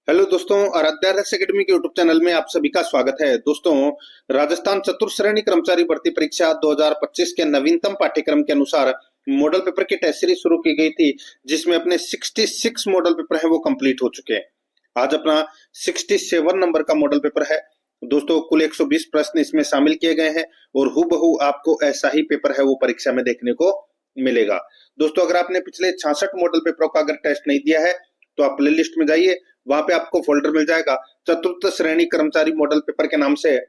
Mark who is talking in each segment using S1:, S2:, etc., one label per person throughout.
S1: Hello दोस्तों, आराध्या रस academy के यूट्यूब चैनल में आप सभी का स्वागत है। दोस्तों, राजस्थान चतुर्थ श्रेणी कर्मचारी भर्ती परीक्षा 2025 के नवीनतम पाठ्यक्रम के अनुसार मॉडल पेपर की टेस्ट सीरीज शुरू की गई थी, जिसमें अपने 66 मॉडल पेपर हैं वो कंप्लीट हो चुके हैं। आज अपना 67 नंबर का मॉडल पेपर है। दोस्तों, कुल 120 प्रश्न इसमें शामिल किए गए हैं और हूबहू आपको ऐसा ही पेपर है वो परीक्षा में देखने को मिलेगा। दोस्तों, अगर आपने पिछले 66 मॉडल पेपरों का अगर टेस्ट नहीं दिया है तो आप प्ले लिस्ट में जाइए, वहां पे आपको फोल्डर मिल जाएगा चतुर्थ श्रेणी कर्मचारी मॉडल पेपर के नाम से।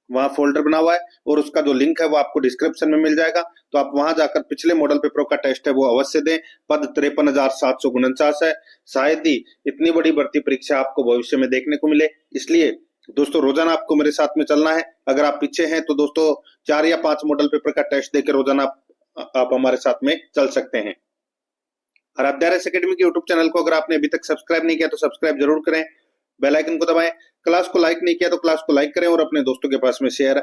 S1: वहां फोल्डर बना हुआ है और उसका जो लिंक है वो आपको डिस्क्रिप्शन में मिल जाएगा। तो आप वहां जाकर पिछले मॉडल पेपरों का टेस्ट है वो अवश्य दें। पद 53,749 है। शायद ही इतनी बड़ी भर्ती परीक्षा आपको भविष्य में देखने को मिले, इसलिए दोस्तों रोजाना आपको मेरे साथ में चलना है। अगर आप पीछे हैं तो दोस्तों 4 या 5 मॉडल पेपर का टेस्ट देकर रोजाना आप हमारे साथ में चल सकते हैं। आराध्या रस एकेडमी के यूट्यूब चैनल को अगर आपने अभी तक सब्सक्राइब नहीं किया तो सब्सक्राइब जरूर करें, बेल आइकन को दबाएं। क्लास को लाइक नहीं किया तो क्लास को लाइक करें और अपने दोस्तों के पास में शेयर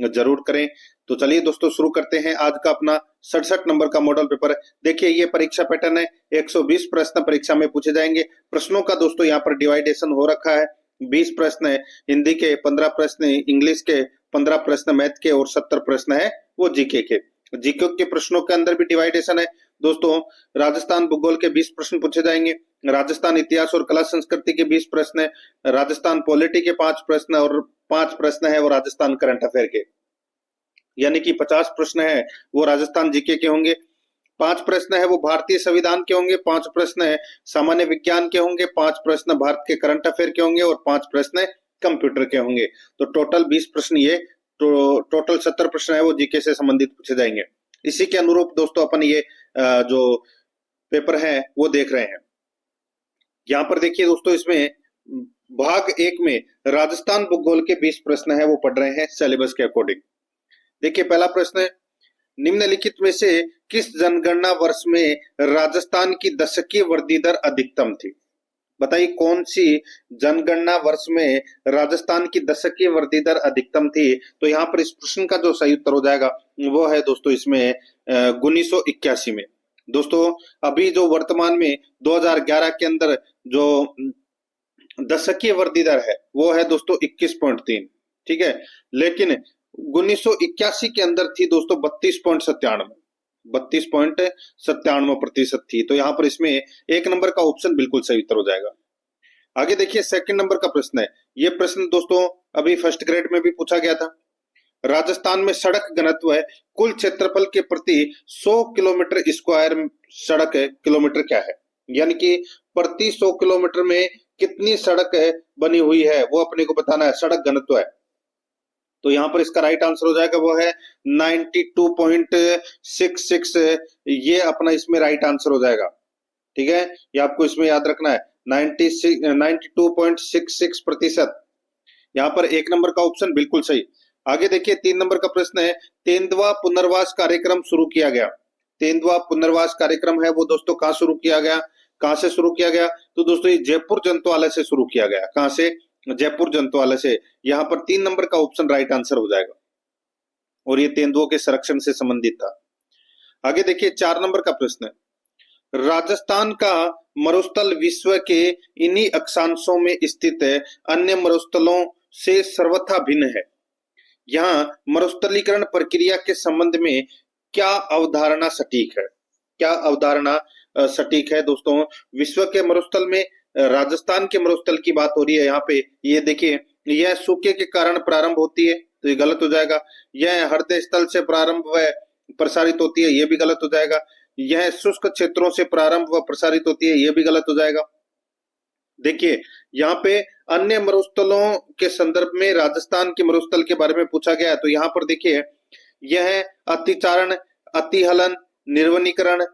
S1: जरूर करें। तो चलिए दोस्तों शुरू करते हैं आज का अपना 67 नंबर का मॉडल पेपर। देखिए, ये परीक्षा पैटर्न है। 120 प्रश्न परीक्षा में पूछे जाएंगे। प्रश्नों का दोस्तों यहाँ पर डिवाइडेशन हो रखा है। 20 प्रश्न है हिंदी के, 15 प्रश्न इंग्लिश के, 15 प्रश्न मैथ के और 70 प्रश्न है वो जीके के। जीके के प्रश्नों के अंदर भी डिवाइडेशन है। दोस्तों, राजस्थान भूगोल के 20 प्रश्न पूछे जाएंगे, राजस्थान इतिहास और कला संस्कृति के 20 प्रश्न है, राजस्थान पॉलिटी के 5 प्रश्न और 5 प्रश्न है वो राजस्थान करंट अफेयर के, यानी कि 50 प्रश्न है वो राजस्थान जीके के होंगे। 5 प्रश्न है वो भारतीय संविधान के होंगे, 5 प्रश्न है सामान्य विज्ञान के होंगे, 5 प्रश्न भारत के करंट अफेयर के होंगे और 5 प्रश्न कंप्यूटर के होंगे। तो टोटल 20 प्रश्न, ये तो टोटल 70 प्रश्न है वो जीके से संबंधित पूछे जाएंगे। इसी के अनुरूप दोस्तों अपन ये जो पेपर है वो देख रहे हैं। यहाँ पर देखिए दोस्तों, इसमें भाग 1 में राजस्थान भूगोल के 20 प्रश्न है वो पढ़ रहे हैं सिलेबस के अकॉर्डिंग। देखिए, पहला प्रश्न है, निम्नलिखित में से किस जनगणना वर्ष में राजस्थान की दशकीय वृद्धि दर अधिकतम थी? बताइए, कौन सी जनगणना वर्ष में राजस्थान की दशकीय वृद्धि दर अधिकतम थी? तो यहाँ पर इस प्रश्न का जो सही उत्तर हो जाएगा वो है दोस्तों इसमें 1981 में। दोस्तों, अभी जो वर्तमान में 2011 के अंदर जो दशकीय वृद्धि दर है वो है दोस्तों 21.3, ठीक है। लेकिन 1981 के अंदर थी दोस्तों 32.97% थी। तो यहाँ पर इसमें 1 नंबर का ऑप्शन बिल्कुल सही उत्तर हो जाएगा। आगे देखिए, सेकंड नंबर का प्रश्न है। ये प्रश्न दोस्तों अभी फर्स्ट ग्रेड में भी पूछा गया था। राजस्थान में सड़क घनत्व है कुल क्षेत्रफल के प्रति 100 किलोमीटर स्क्वायर सड़क किलोमीटर क्या है, यानी कि प्रति 100 किलोमीटर में कितनी सड़क बनी हुई है वो अपने को बताना है। सड़क घनत्व है, तो यहाँ पर इसका राइट आंसर हो जाएगा वो है 92.66। ये अपना इसमें राइट आंसर हो जाएगा, ठीक है। ये आपको इसमें याद रखना है, 92.66%। यहाँ पर 1 नंबर का ऑप्शन बिल्कुल सही। आगे देखिए, 3 नंबर का प्रश्न है, तेंदुआ पुनर्वास कार्यक्रम शुरू किया गया। तेंदुआ पुनर्वास कार्यक्रम है वो दोस्तों कहाँ शुरू किया गया, कहाँ से शुरू किया गया? तो दोस्तों ये जयपुर जंतुआलय से शुरू किया गया। कहाँ से? जयपुर जंतुआलय से। यहाँ पर 3 नंबर का ऑप्शन राइट आंसर हो जाएगा और ये तेंदुओं के संरक्षण से संबंधित था। आगे देखिए, 4 नंबर का प्रश्न है, राजस्थान का मरुस्थल विश्व के इन्हीं अक्षांशों में स्थित अन्य मरुस्थलों से सर्वथा भिन्न है। यहाँ मरुस्थलीकरण प्रक्रिया के संबंध में क्या अवधारणा सटीक है? क्या अवधारणा सटीक है? दोस्तों, विश्व के मरुस्थल में राजस्थान के मरुस्थल की बात हो रही है। यहाँ पे ये देखिए, यह सूखे के कारण प्रारंभ होती है, तो ये गलत हो जाएगा। यह हृदय स्थल से प्रारंभ व प्रसारित होती है, ये भी गलत हो जाएगा। यह शुष्क क्षेत्रों से प्रारंभ व प्रसारित होती है, ये भी गलत हो जाएगा। देखिए, यहाँ पे अन्य मरुस्थलों के संदर्भ में राजस्थान के मरुस्थल के बारे में पूछा गया है। तो यहाँ पर देखिए, यह अतिचारण, अतिहलन, निर्वनीकरण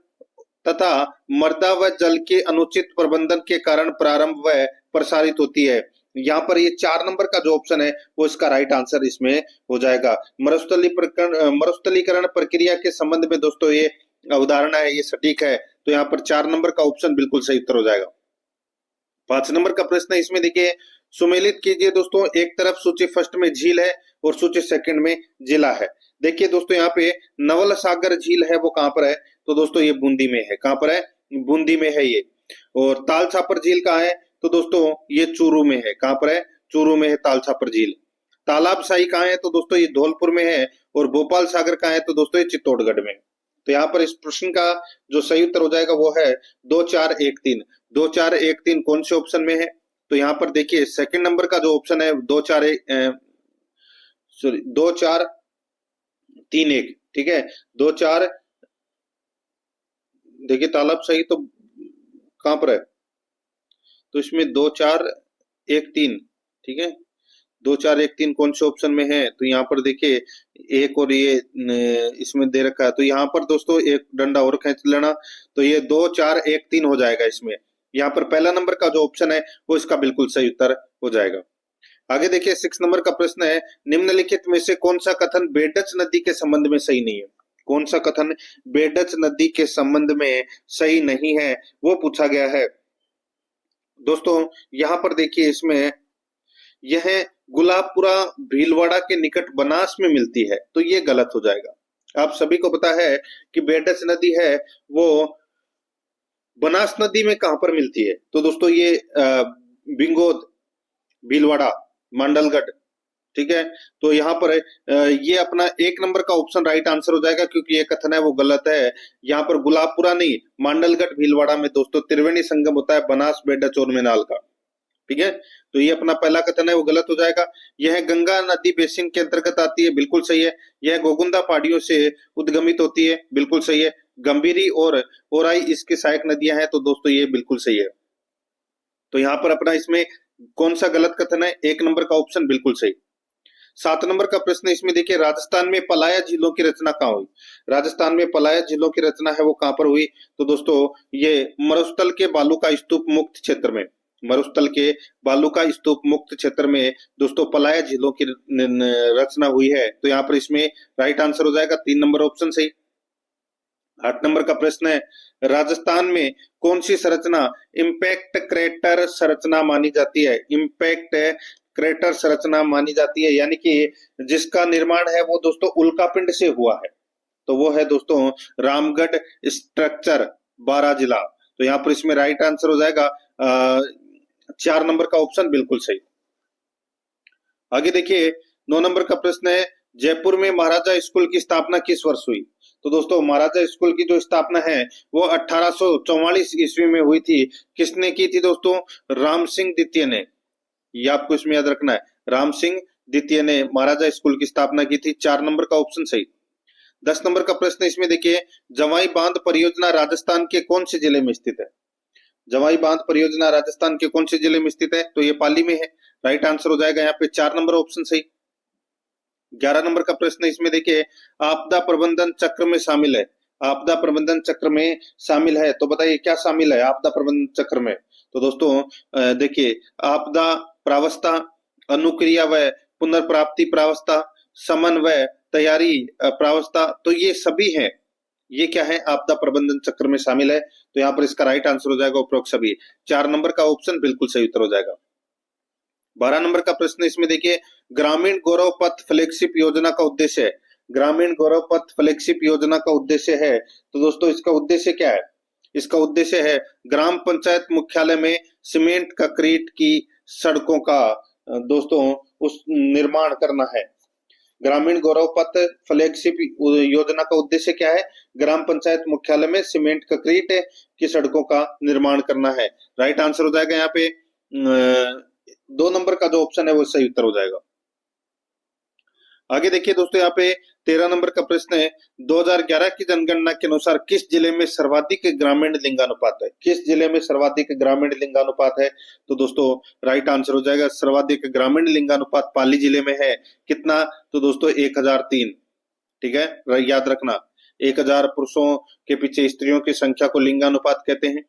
S1: तथा मृदा व जल के अनुचित प्रबंधन के कारण प्रारंभ व प्रसारित होती है। यहाँ पर ये 4 नंबर का जो ऑप्शन है वो इसका राइट आंसर इसमें हो जाएगा। मरुस्थलीकरण प्रक्रिया के संबंध में दोस्तों ये अवधारणा है, ये सटीक है। तो यहाँ पर 4 नंबर का ऑप्शन बिल्कुल सही उत्तर हो जाएगा। 5 नंबर का प्रश्न है, इसमें देखिए, सुमेलित कीजिए दोस्तों, एक तरफ सूची फर्स्ट में झील है और सूची सेकंड में जिला है। देखिए दोस्तों, यहाँ पे नवल सागर झील है वो कहाँ पर है? तो दोस्तों ये बूंदी में है। कहाँ पर है? बूंदी में है ये। और ताल छापर झील कहाँ है? तो दोस्तों ये चूरू में है। कहां पर है? चूरू में है तालछापर झील। तालाब शाही कहाँ है? तो दोस्तों ये धौलपुर में है। और भोपाल सागर कहाँ है? तो दोस्तों ये चित्तौड़गढ़ में। तो यहाँ पर इस प्रश्न का जो सही उत्तर हो जाएगा वो है 2 4 1 3। 2 4 1 3 कौन से ऑप्शन में है? तो यहाँ पर देखिए सेकंड नंबर का जो ऑप्शन है 2 4 3 1, ठीक है। 2 4, देखिए तालाब सही तो कहां पर है? तो इसमें 2 4 1 3, ठीक है। 2 4 1 3 कौन से ऑप्शन में है? तो यहाँ पर देखिए एक और ये इसमें दे रखा है। तो यहाँ पर दोस्तों एक डंडा और खींच लेना, तो ये 2 4 1 3 हो जाएगा इसमें। यहाँ पर पहला नंबर का जो ऑप्शन है वो इसका बिल्कुल सही उत्तर हो जाएगा। आगे देखिए 6 नंबर का प्रश्न है, निम्नलिखित में से कौन सा कथन बेडच नदी के संबंध में सही नहीं है? कौन सा कथन बेडच नदी के संबंध में सही नहीं है वो पूछा गया है। दोस्तों यहाँ पर देखिए इसमें यह गुलाबपुरा भीलवाड़ा के निकट बनास में मिलती है, तो ये गलत हो जाएगा। आप सभी को पता है कि बेडच नदी है वो बनास नदी में कहां पर मिलती है? तो दोस्तों ये बिंगोद, भीलवाड़ा, मांडलगढ़, ठीक है। तो यहाँ पर ये अपना 1 नंबर का ऑप्शन राइट आंसर हो जाएगा, क्योंकि ये कथन है वो गलत है। यहाँ पर गुलाबपुरा नहीं, मांडलगढ़ भीलवाड़ा में दोस्तों त्रिवेणी संगम होता है बनास, बेडच और मेनाल का, ठीक है। तो ये अपना पहला कथन है वो गलत हो जाएगा। यह गंगा नदी बेसिन के अंतर्गत आती है, बिल्कुल सही है। यह गोगुंदा पहाड़ियों से उद्गमित होती है, बिल्कुल सही है। गंभीरी और ओराई इसकी सहायक नदियां हैं, तो दोस्तों ये बिल्कुल सही है। तो यहाँ पर अपना इसमें कौन सा गलत कथन है? 1 नंबर का ऑप्शन बिल्कुल सही। 7 नंबर का प्रश्न इसमें देखिए, राजस्थान में पलाया झीलों की रचना कहाँ हुई? राजस्थान में पलाया झीलों की रचना है वो कहां पर हुई? तो दोस्तों ये मरुस्थल के बालू का स्तूप मुक्त क्षेत्र में, मरुस्थल के बालू का स्तूप मुक्त क्षेत्र में दोस्तों पलाया झीलों की रचना हुई है। तो यहाँ पर इसमें राइट आंसर हो जाएगा 3 नंबर ऑप्शन सही। 8 नंबर का प्रश्न है, राजस्थान में कौन सी संरचना इम्पैक्ट क्रेटर संरचना मानी जाती है? इम्पैक्ट क्रेटर संरचना मानी जाती है, यानी कि जिसका निर्माण है वो दोस्तों उल्कापिंड से हुआ है। तो वो है दोस्तों रामगढ़ स्ट्रक्चर, बारां जिला। तो यहाँ पर इसमें राइट आंसर हो जाएगा 4 नंबर का ऑप्शन बिल्कुल सही। आगे देखिए 9 नंबर का प्रश्न है, जयपुर में महाराजा स्कूल की स्थापना किस वर्ष हुई? तो दोस्तों महाराजा स्कूल की जो स्थापना है वो 1844 ईस्वी में हुई थी। किसने की थी दोस्तों? राम सिंह द्वितीय ने। ये आपको इसमें याद रखना है, राम सिंह द्वितीय ने महाराजा स्कूल की स्थापना की थी। 4 नंबर का ऑप्शन सही। 10 नंबर का प्रश्न इसमें देखिए, जवाई बांध परियोजना राजस्थान के कौन से जिले में स्थित है? जवाई बांध परियोजना राजस्थान के कौन से जिले में स्थित है? तो ये पाली में है। राइट आंसर हो जाएगा यहाँ पे 4 नंबर ऑप्शन सही। 11 नंबर का प्रश्न इसमें देखिए, आपदा प्रबंधन चक्र में शामिल है, आपदा प्रबंधन चक्र में शामिल है, तो बताइए क्या शामिल है आपदा प्रबंधन चक्र में? तो दोस्तों देखिए, आपदा प्रावस्था, अनुक्रिया व पुनर्प्राप्ति प्रावस्था, समन्वय, तैयारी प्रावस्था, तो ये सभी हैं। ये क्या है? आपदा प्रबंधन चक्र में शामिल है। तो यहाँ पर इसका राइट आंसर हो जाएगा उपरोक्त सभी। 4 नंबर का ऑप्शन बिल्कुल सही उत्तर हो जाएगा। 12 नंबर का प्रश्न इसमें देखिए, ग्रामीण गौरव पथ फ्लैगशिप योजना का उद्देश्य है, ग्रामीण गौरव पथ फ्लैगशिप योजना का उद्देश्य है, तो दोस्तों इसका उद्देश्य क्या है? इसका उद्देश्य है ग्राम पंचायत मुख्यालय में सीमेंट कंक्रीट की सड़कों का दोस्तों उस निर्माण करना है। ग्रामीण गौरव पथ फ्लैगशिप योजना का उद्देश्य क्या है? ग्राम पंचायत मुख्यालय में सीमेंट कंक्रीट की सड़कों का निर्माण करना है। राइट आंसर हो जाएगा यहाँ पे 2 नंबर का जो ऑप्शन है वो सही उत्तर हो जाएगा। आगे देखिए दोस्तों, यहाँ पे 13 नंबर का प्रश्न है, 2011 की जनगणना के अनुसार किस जिले में सर्वाधिक ग्रामीण लिंगानुपात है? किस जिले में सर्वाधिक ग्रामीण लिंगानुपात है? तो दोस्तों राइट आंसर हो जाएगा, सर्वाधिक ग्रामीण लिंगानुपात पाली जिले में है। कितना? तो दोस्तों 1003, ठीक है, याद रखना 1000 पुरुषों के पीछे स्त्रियों की संख्या को लिंगानुपात कहते हैं,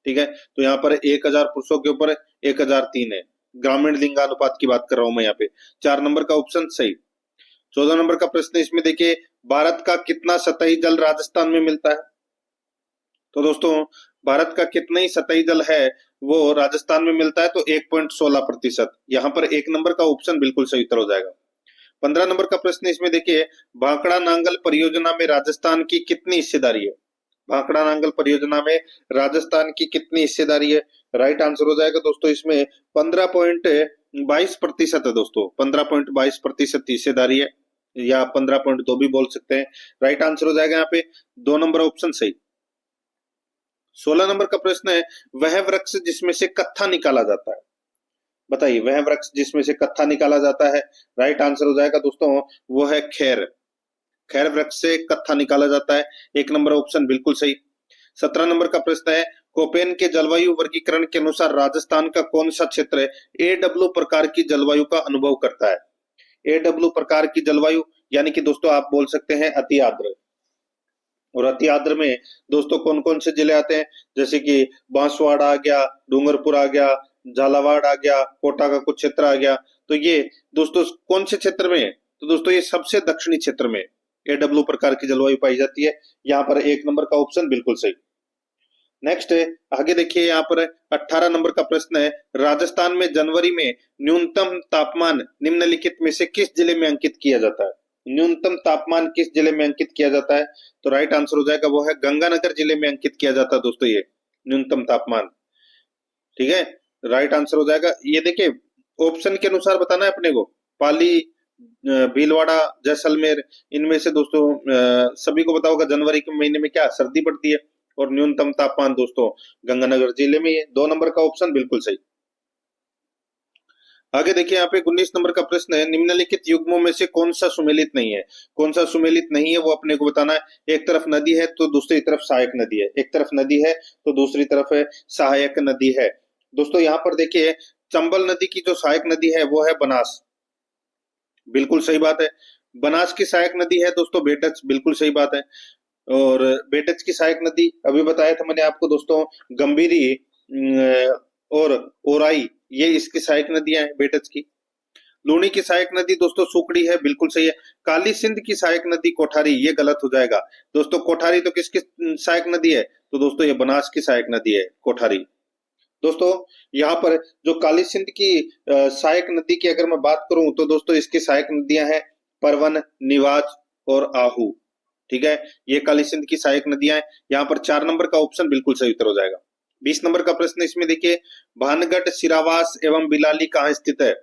S1: ठीक है। तो यहाँ पर 1000 पुरुषों के ऊपर 1003 है, ग्रामीण लिंगानुपात की बात कर रहा हूं मैं यहाँ पे। 4 नंबर का ऑप्शन सही। 14 नंबर का प्रश्न इसमें देखिए, भारत का कितना सतही जल राजस्थान में मिलता है? तो दोस्तों भारत का कितना ही सतही जल है वो राजस्थान में मिलता है, तो 1.16%। यहाँ पर 1 नंबर का ऑप्शन बिल्कुल सही उत्तर हो जाएगा। 15 नंबर का प्रश्न इसमें देखिए, भाखड़ा नांगल परियोजना में राजस्थान की कितनी हिस्सेदारी है? भाखड़ा नांगल परियोजना में राजस्थान की कितनी हिस्सेदारी है? राइट आंसर हो जाएगा दोस्तों इसमें 15.22% है दोस्तों, 15.22% हिस्सेदारी है, या 15.2 भी बोल सकते हैं। राइट आंसर हो जाएगा यहाँ पे 2 नंबर ऑप्शन सही। 16 नंबर का प्रश्न है, वह वृक्ष जिसमें से कत्था निकाला जाता है, बताइए वह वृक्ष जिसमें से कत्था निकाला जाता है। राइट आंसर हो जाएगा दोस्तों वो है खैर। खैर वृक्ष से कत्था निकाला जाता है, 1 नंबर ऑप्शन बिल्कुल सही। 17 नंबर का प्रश्न है, कोपेन के जलवायु वर्गीकरण के अनुसार राजस्थान का कौन सा क्षेत्र एडब्ल्यू प्रकार की जलवायु का अनुभव करता है? एडब्ल्यू प्रकार की जलवायु यानी कि दोस्तों आप बोल सकते हैं अति आर्द्र। और अति आर्द्र में दोस्तों कौन कौन से जिले आते हैं, जैसे कि बांसवाड़ा आ गया, डूंगरपुर आ गया, झालावाड़ आ गया, कोटा का कुछ क्षेत्र आ गया। तो ये दोस्तों कौन से क्षेत्र में है? तो दोस्तों ये सबसे दक्षिणी क्षेत्र में एडब्ल्यू प्रकार की जलवायु पाई जाती है। यहाँ पर 1 नंबर का ऑप्शन बिल्कुल सही। नेक्स्ट है, आगे देखिए यहाँ पर 18 नंबर का प्रश्न है, राजस्थान में जनवरी में न्यूनतम तापमान निम्नलिखित में से किस जिले में अंकित किया जाता है? न्यूनतम तापमान किस जिले में अंकित किया जाता है? तो राइट आंसर हो जाएगा वो है गंगानगर जिले में अंकित किया जाता है दोस्तों ये न्यूनतम तापमान। ठीक है, राइट आंसर हो जाएगा। ये देखिए ऑप्शन के अनुसार बताना है अपने को, पाली, भीलवाड़ा, जैसलमेर, इनमें से दोस्तों सभी को पता होगा जनवरी के महीने में क्या सर्दी पड़ती है, और न्यूनतम तापमान दोस्तों गंगानगर जिले में है। 2 नंबर का ऑप्शन बिल्कुल सही। आगे देखिए यहाँ पे 19 नंबर का प्रश्न है, निम्नलिखित युग्मों में से कौन सा सुमेलित नहीं है? कौन सा सुमेलित नहीं है वो अपने को बताना है। एक तरफ नदी है तो दूसरी तरफ सहायक नदी है, एक तरफ नदी है तो दूसरी तरफ है सहायक नदी है। दोस्तों यहाँ पर देखिए चंबल नदी की जो सहायक नदी है वो है बनास, बिल्कुल सही बात है। बनास की सहायक नदी है दोस्तों बेटच, बिल्कुल सही बात है। और बेटच की सहायक नदी अभी बताया था मैंने आपको दोस्तों, गंभीरी और ओराई, ये इसकी सहायक नदियां हैं बेटच की। लूणी की सहायक नदी दोस्तों सुकड़ी है, बिल्कुल सही है। काली सिंध की सहायक नदी कोठारी, ये गलत हो जाएगा दोस्तों। कोठारी तो किसकी सहायक नदी है? तो दोस्तों ये बनास की सहायक नदी है कोठारी। दोस्तों यहाँ पर जो काली सिंध की सहायक नदी की अगर मैं बात करूं तो दोस्तों इसकी सहायक नदियां हैं परवन, निवाज और आहू। ठीक है, ये काली सिंध की सहायक नदियां हैं। यहाँ पर 4 नंबर का ऑप्शन बिल्कुल सही उत्तर हो जाएगा। 20 नंबर का प्रश्न इसमें देखिए, भानगढ़, सिरावास एवं बिलाली कहाँ स्थित है?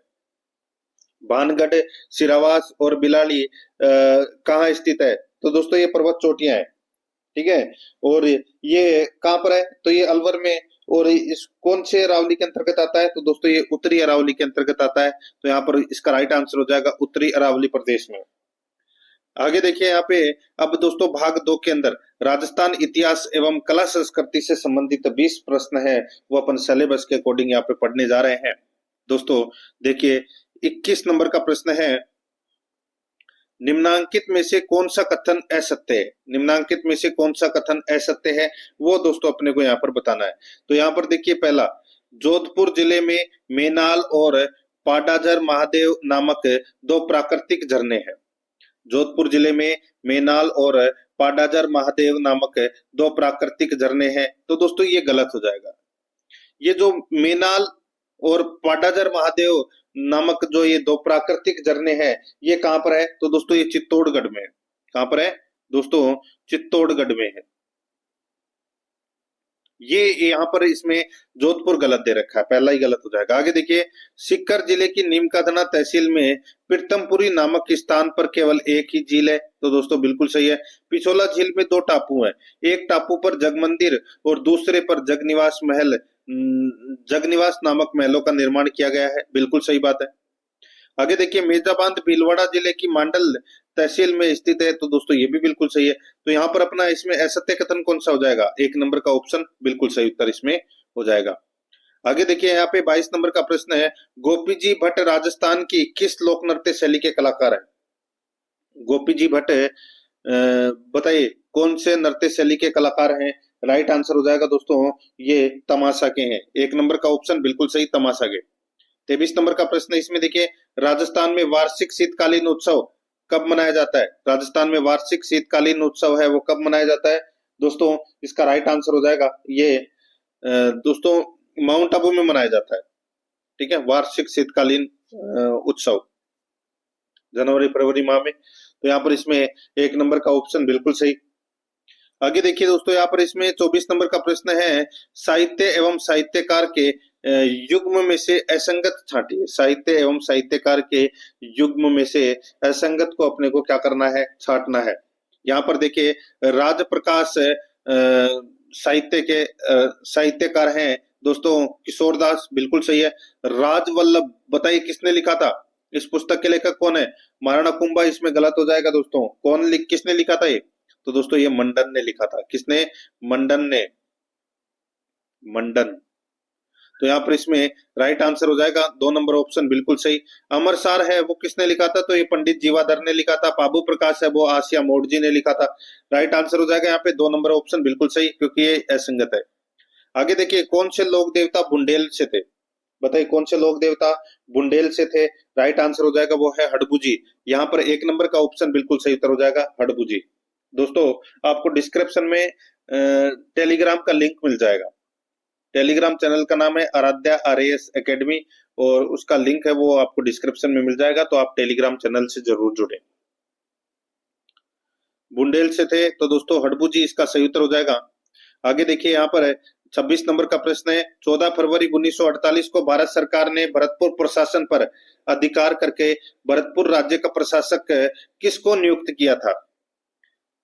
S1: भानगढ़, सिरावास और बिलाली कहाँ स्थित है? तो दोस्तों ये पर्वत चोटियां हैं। ठीक है, और ये कहाँ पर है? तो ये अलवर में। और इस कौन से अरावली के अंतर्गत आता है? तो दोस्तों ये उत्तरी अरावली के अंतर्गत आता है। तो यहाँ पर इसका राइट आंसर हो जाएगा उत्तरी अरावली प्रदेश में। आगे देखिए यहाँ पे, अब दोस्तों भाग 2 के अंदर राजस्थान इतिहास एवं कला संस्कृति से संबंधित 20 प्रश्न है वो अपन सिलेबस के अकॉर्डिंग यहाँ पे पढ़ने जा रहे हैं। दोस्तों देखिए 21 नंबर का प्रश्न है, निम्नांकित में से कौन सा कथन असत्य है? निम्नांकित में से कौन सा कथन असत्य है वो दोस्तों अपने को यहाँ पर बताना है। तो यहाँ पर देखिए पहला, जोधपुर जिले में मेनाल और पाडाजर महादेव नामक 2 प्राकृतिक झरने हैं। जोधपुर जिले में मेनाल और पाडाजर महादेव नामक 2 प्राकृतिक झरने हैं। तो दोस्तों ये गलत हो जाएगा। ये जो मेनाल और पाडाजर महादेव नामक जो ये 2 प्राकृतिक झरने हैं ये कहां पर है? तो दोस्तों ये चित्तौड़गढ़ में है। कहां पर है दोस्तों? चित्तौड़गढ़ में है। ये यहाँ पर इसमें जोधपुर गलत दे रखा है, पहला ही गलत हो जाएगा। आगे देखिए, सीकर जिले की नीमकाथना तहसील में प्रीतमपुरी नामक स्थान पर केवल एक ही झील है। तो दोस्तों बिल्कुल सही है। पिछोला झील में 2 टापू हैं, एक टापू पर जगमंदिर और दूसरे पर जगनिवास महल, जगनिवास नामक महलों का निर्माण किया गया है, बिल्कुल सही बात है। आगे देखिए, मेजाबांध भीलवाड़ा जिले की मांडल तहसील में स्थित है। तो दोस्तों ये भी बिल्कुल सही है। तो यहाँ पर अपना इसमें असत्य कथन कौन सा हो जाएगा? 1 नंबर का ऑप्शन बिल्कुल सही उत्तर इसमें हो जाएगा। आगे देखिए यहाँ पे 22 नंबर का प्रश्न है, गोपी जी भट्ट राजस्थान की किस लोक नृत्य शैली के कलाकार हैं? गोपी जी भट्ट बताइए कौन से नृत्य शैली के कलाकार हैं? राइट आंसर हो जाएगा दोस्तों ये तमाशा के हैं। 1 नंबर का ऑप्शन बिल्कुल सही, तमाशा के। 23 नंबर का प्रश्न इसमें देखिए, राजस्थान में वार्षिक शीतकालीन उत्सव कब मनाया जाता है? राजस्थान में वार्षिक शीतकालीन उत्सव है वो कब मनाया जाता है? दोस्तों इसका राइट आंसर हो जाएगा ये दोस्तों माउंट आबू में मनाया जाता है। ठीक है, वार्षिक शीतकालीन उत्सव जनवरी फरवरी माह में। तो यहाँ पर इसमें 1 नंबर का ऑप्शन बिल्कुल सही। आगे देखिए दोस्तों, यहाँ पर इसमें 24 नंबर का प्रश्न है, साहित्य एवं साहित्यकार के युग्म में से असंगत छांटिए। साहित्य एवं साहित्यकार के युग्म में से असंगत को अपने को क्या करना है, छांटना है। यहाँ पर देखिए राज प्रकाश साहित्य के साहित्यकार हैं दोस्तों किशोर दास, बिल्कुल सही है। राजवल्लभ, बताइए किसने लिखा था, इस पुस्तक के लेखक कौन है? महाराणा कुंभा, इसमें गलत हो जाएगा दोस्तों। किसने लिखा था ये? तो दोस्तों ये मंडन ने लिखा था। किसने? मंडन ने, मंडन। तो यहाँ पर इसमें राइट आंसर हो जाएगा 2 नंबर ऑप्शन बिल्कुल सही। अमरसार है वो किसने लिखा था? तो ये पंडित जीवाधर ने लिखा था। पाबू प्रकाश है वो आसिया मोडजी ने लिखा था। राइट आंसर हो जाएगा यहाँ पे 2 नंबर ऑप्शन बिल्कुल सही, क्योंकि ये असंगत है। आगे देखिए, कौन से लोक देवता बुंदेल से थे? बताइए कौन से लोक देवता बुंदेल से थे? राइट आंसर हो जाएगा वो है हडबुजी। यहाँ पर 1 नंबर का ऑप्शन बिल्कुल सही उत्तर हो जाएगा हडबुजी। दोस्तों आपको डिस्क्रिप्शन में टेलीग्राम का लिंक मिल जाएगा। टेलीग्राम चैनल का नाम है आराध्या आरएएस एकेडमी, और उसका लिंक है वो आपको डिस्क्रिप्शन में मिल जाएगा, तो आप टेलीग्राम चैनल से जरूर जुड़े। बुंदेल से थे तो दोस्तों हडबुजी इसका सही उत्तर हो जाएगा। आगे देखिए, यहाँ पर 26 नंबर का प्रश्न है, 14 फरवरी 1948 को भारत सरकार ने भरतपुर प्रशासन पर अधिकार करके भरतपुर राज्य का प्रशासक किसको नियुक्त किया था?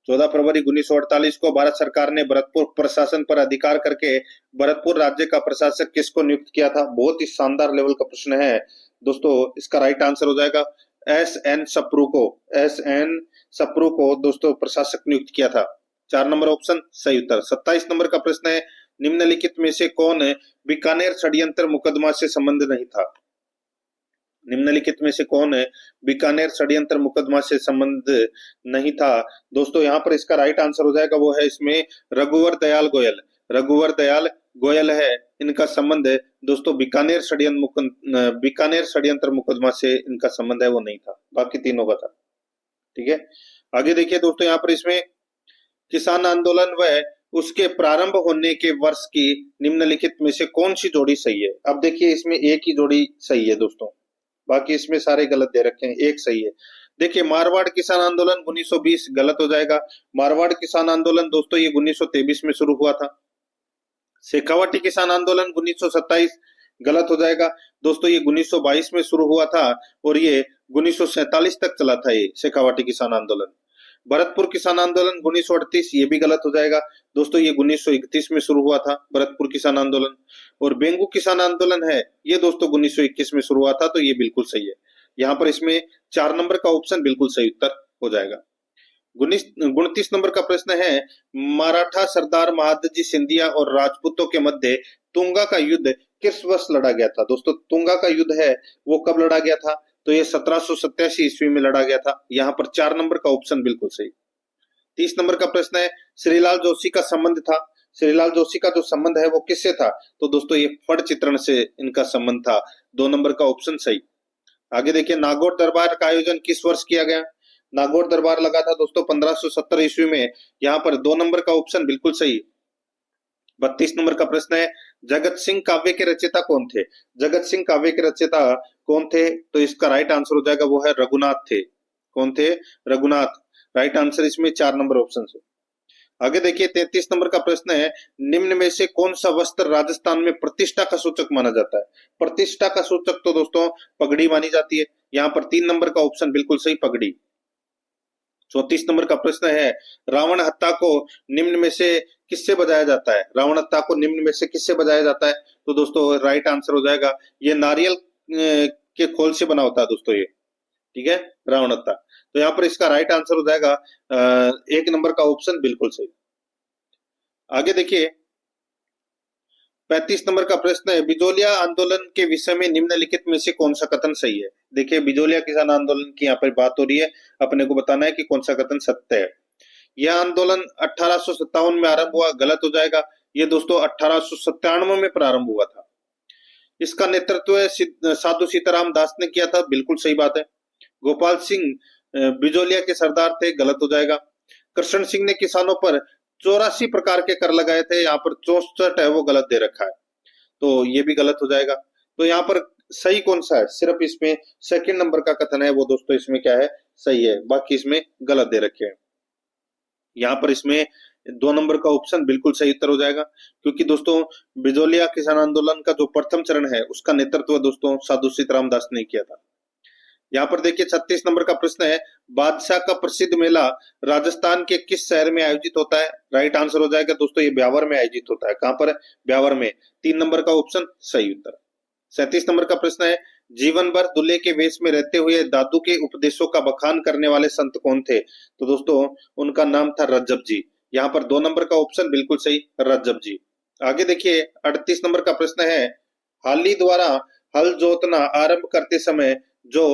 S1: 14 फरवरी 1948 को भारत सरकार ने भरतपुर प्रशासन पर अधिकार करके भरतपुर राज्य का प्रशासक किसको नियुक्त किया था? बहुत ही शानदार लेवल का प्रश्न है दोस्तों। इसका राइट आंसर हो जाएगा एस.एन. सप्रू को। एस.एन. सप्रू को दोस्तों प्रशासक नियुक्त किया था। 4 नंबर ऑप्शन सही उत्तर। 27 नंबर का प्रश्न है, निम्नलिखित में से कौन बीकानेर षड्यंत्र मुकदमा से संबंध नहीं था? निम्नलिखित में से कौन बीकानेर षड्यंत्र मुकदमा से संबंध नहीं था? दोस्तों यहाँ पर इसका राइट आंसर हो जाएगा वो है इसमें रघुवर दयाल गोयल। रघुवर दयाल गोयल है, इनका संबंध दोस्तों बीकानेर षड्यंत्र मुकदमा से इनका संबंध है वो नहीं था, बाकी तीनों का था। ठीक है, आगे देखिए दोस्तों, यहाँ पर इसमें किसान आंदोलन व उसके प्रारंभ होने के वर्ष की निम्नलिखित में से कौन सी जोड़ी सही है? अब देखिए इसमें एक ही जोड़ी सही है दोस्तों, बाकी इसमें सारे गलत दे रखे हैं, एक सही है। देखिए मारवाड़ किसान आंदोलन 1920 गलत हो जाएगा। मारवाड़ किसान आंदोलन दोस्तों ये 1923 में शुरू हुआ था। शेखावाटी किसान आंदोलन 1927 गलत हो जाएगा दोस्तों, ये 1922 में शुरू हुआ था और ये 1947 तक चला था ये शेखावाटी किसान आंदोलन। भरतपुर किसान आंदोलन 1938 ये भी गलत हो जाएगा दोस्तों, ये 1931 में शुरू हुआ था भरतपुर किसान आंदोलन। और बेंगू किसान आंदोलन है ये दोस्तों 1921 में शुरू हुआ था, तो ये बिल्कुल सही है। यहाँ पर इसमें 4 नंबर का ऑप्शन बिल्कुल सही उत्तर हो जाएगा। 29 नंबर का प्रश्न है, मराठा सरदार महादजी सिंधिया और राजपूतों के मध्य तुंगा का युद्ध किस वर्ष लड़ा गया था? दोस्तों तुंगा का युद्ध है वो कब लड़ा गया था? तो ये 1787 ईस्वी में लड़ा गया था। यहाँ पर 4 नंबर का ऑप्शन बिल्कुल सही। 30 नंबर का प्रश्न है, श्रीलाल जोशी का संबंध था। श्रीलाल जोशी का जो संबंध है वो किससे था? तो दोस्तों ये फड़ चित्रण से इनका संबंध था। 2 नंबर का ऑप्शन सही। आगे देखिए, नागौर दरबार का आयोजन किस वर्ष किया गया? नागौर दरबार लगा था दोस्तों 1570 ईस्वी में। यहाँ पर 2 नंबर का ऑप्शन बिल्कुल सही। 32 नंबर का प्रश्न है, जगत सिंह काव्य के रचयिता कौन थे? जगत सिंह काव्य के रचयिता कौन थे? तो इसका राइट आंसर हो जाएगा वो है रघुनाथ थे। कौन थे? रघुनाथ। राइट आंसर इसमें 4 नंबर ऑप्शन से। आगे देखिए 33 नंबर का प्रश्न है, निम्न में से कौन सा वस्त्र राजस्थान में प्रतिष्ठा का सूचक माना जाता है? प्रतिष्ठा का सूचक तो दोस्तों पगड़ी मानी जाती है। यहाँ पर 3 नंबर का ऑप्शन बिल्कुल सही, पगड़ी। 34 नंबर का प्रश्न है, रावण हत्था को निम्न में से किससे बजाया जाता है? रावण हत्था को निम्न में से किससे बजाया जाता है? तो दोस्तों राइट आंसर हो जाएगा ये नारियल के खोल से बना होता है दोस्तों ये। ठीक है, रावण हत्था। तो यहाँ पर इसका राइट आंसर हो जाएगा 1 नंबर का ऑप्शन बिल्कुल सही। आगे देखिए 35 नंबर का प्रश्न है, बिजोलिया आंदोलन के विषय में निम्नलिखित में से कौन सा कथन सही है? देखिए बिजोलिया किसान आंदोलन की यहाँ पर बात हो रही है, अपने को बताना है कि कौन सा कथन सत्य है। यह आंदोलन 1857 में आरंभ हुआ, गलत हो जाएगा। ये दोस्तों 1897 में प्रारंभ हुआ था। इसका नेतृत्व साधु सीताराम दास ने किया था, बिल्कुल सही बात है। गोपाल सिंह बिजोलिया के सरदार थे, गलत हो जाएगा। कृष्ण सिंह ने किसानों पर 84 प्रकार के कर लगाए थे, यहाँ पर 64 है वो गलत दे रखा है, तो ये भी गलत हो जाएगा। तो यहाँ पर सही कौन सा है? सिर्फ इसमें 2 नंबर का कथन है वो दोस्तों इसमें क्या है, सही है, बाकी इसमें गलत दे रखे हैं। यहाँ पर इसमें 2 नंबर का ऑप्शन बिल्कुल सही उत्तर हो जाएगा, क्योंकि दोस्तों बिजोलिया किसान आंदोलन का जो प्रथम चरण है उसका नेतृत्व दोस्तों साधु सीताराम दास ने किया था। यहाँ पर देखिए 36 नंबर का प्रश्न है, बादशाह का प्रसिद्ध मेला राजस्थान के किस शहर में आयोजित होता है? राइट आंसर हो जाएगा दोस्तों ये ब्यावर में आयोजित होता है। कहां पर? ब्यावर में। 3 नंबर का ऑप्शन सही उत्तर। 37 नंबर का प्रश्न है, जीवन भर दूल्हे के वेश में रहते हुए दादू के उपदेशों का बखान करने वाले संत कौन थे? तो दोस्तों उनका नाम था रज्जब जी। यहाँ पर 2 नंबर का ऑप्शन बिल्कुल सही, रज्जब जी। आगे देखिए 38 नंबर का प्रश्न है, हाली द्वारा हल जोतना आरंभ करते समय जो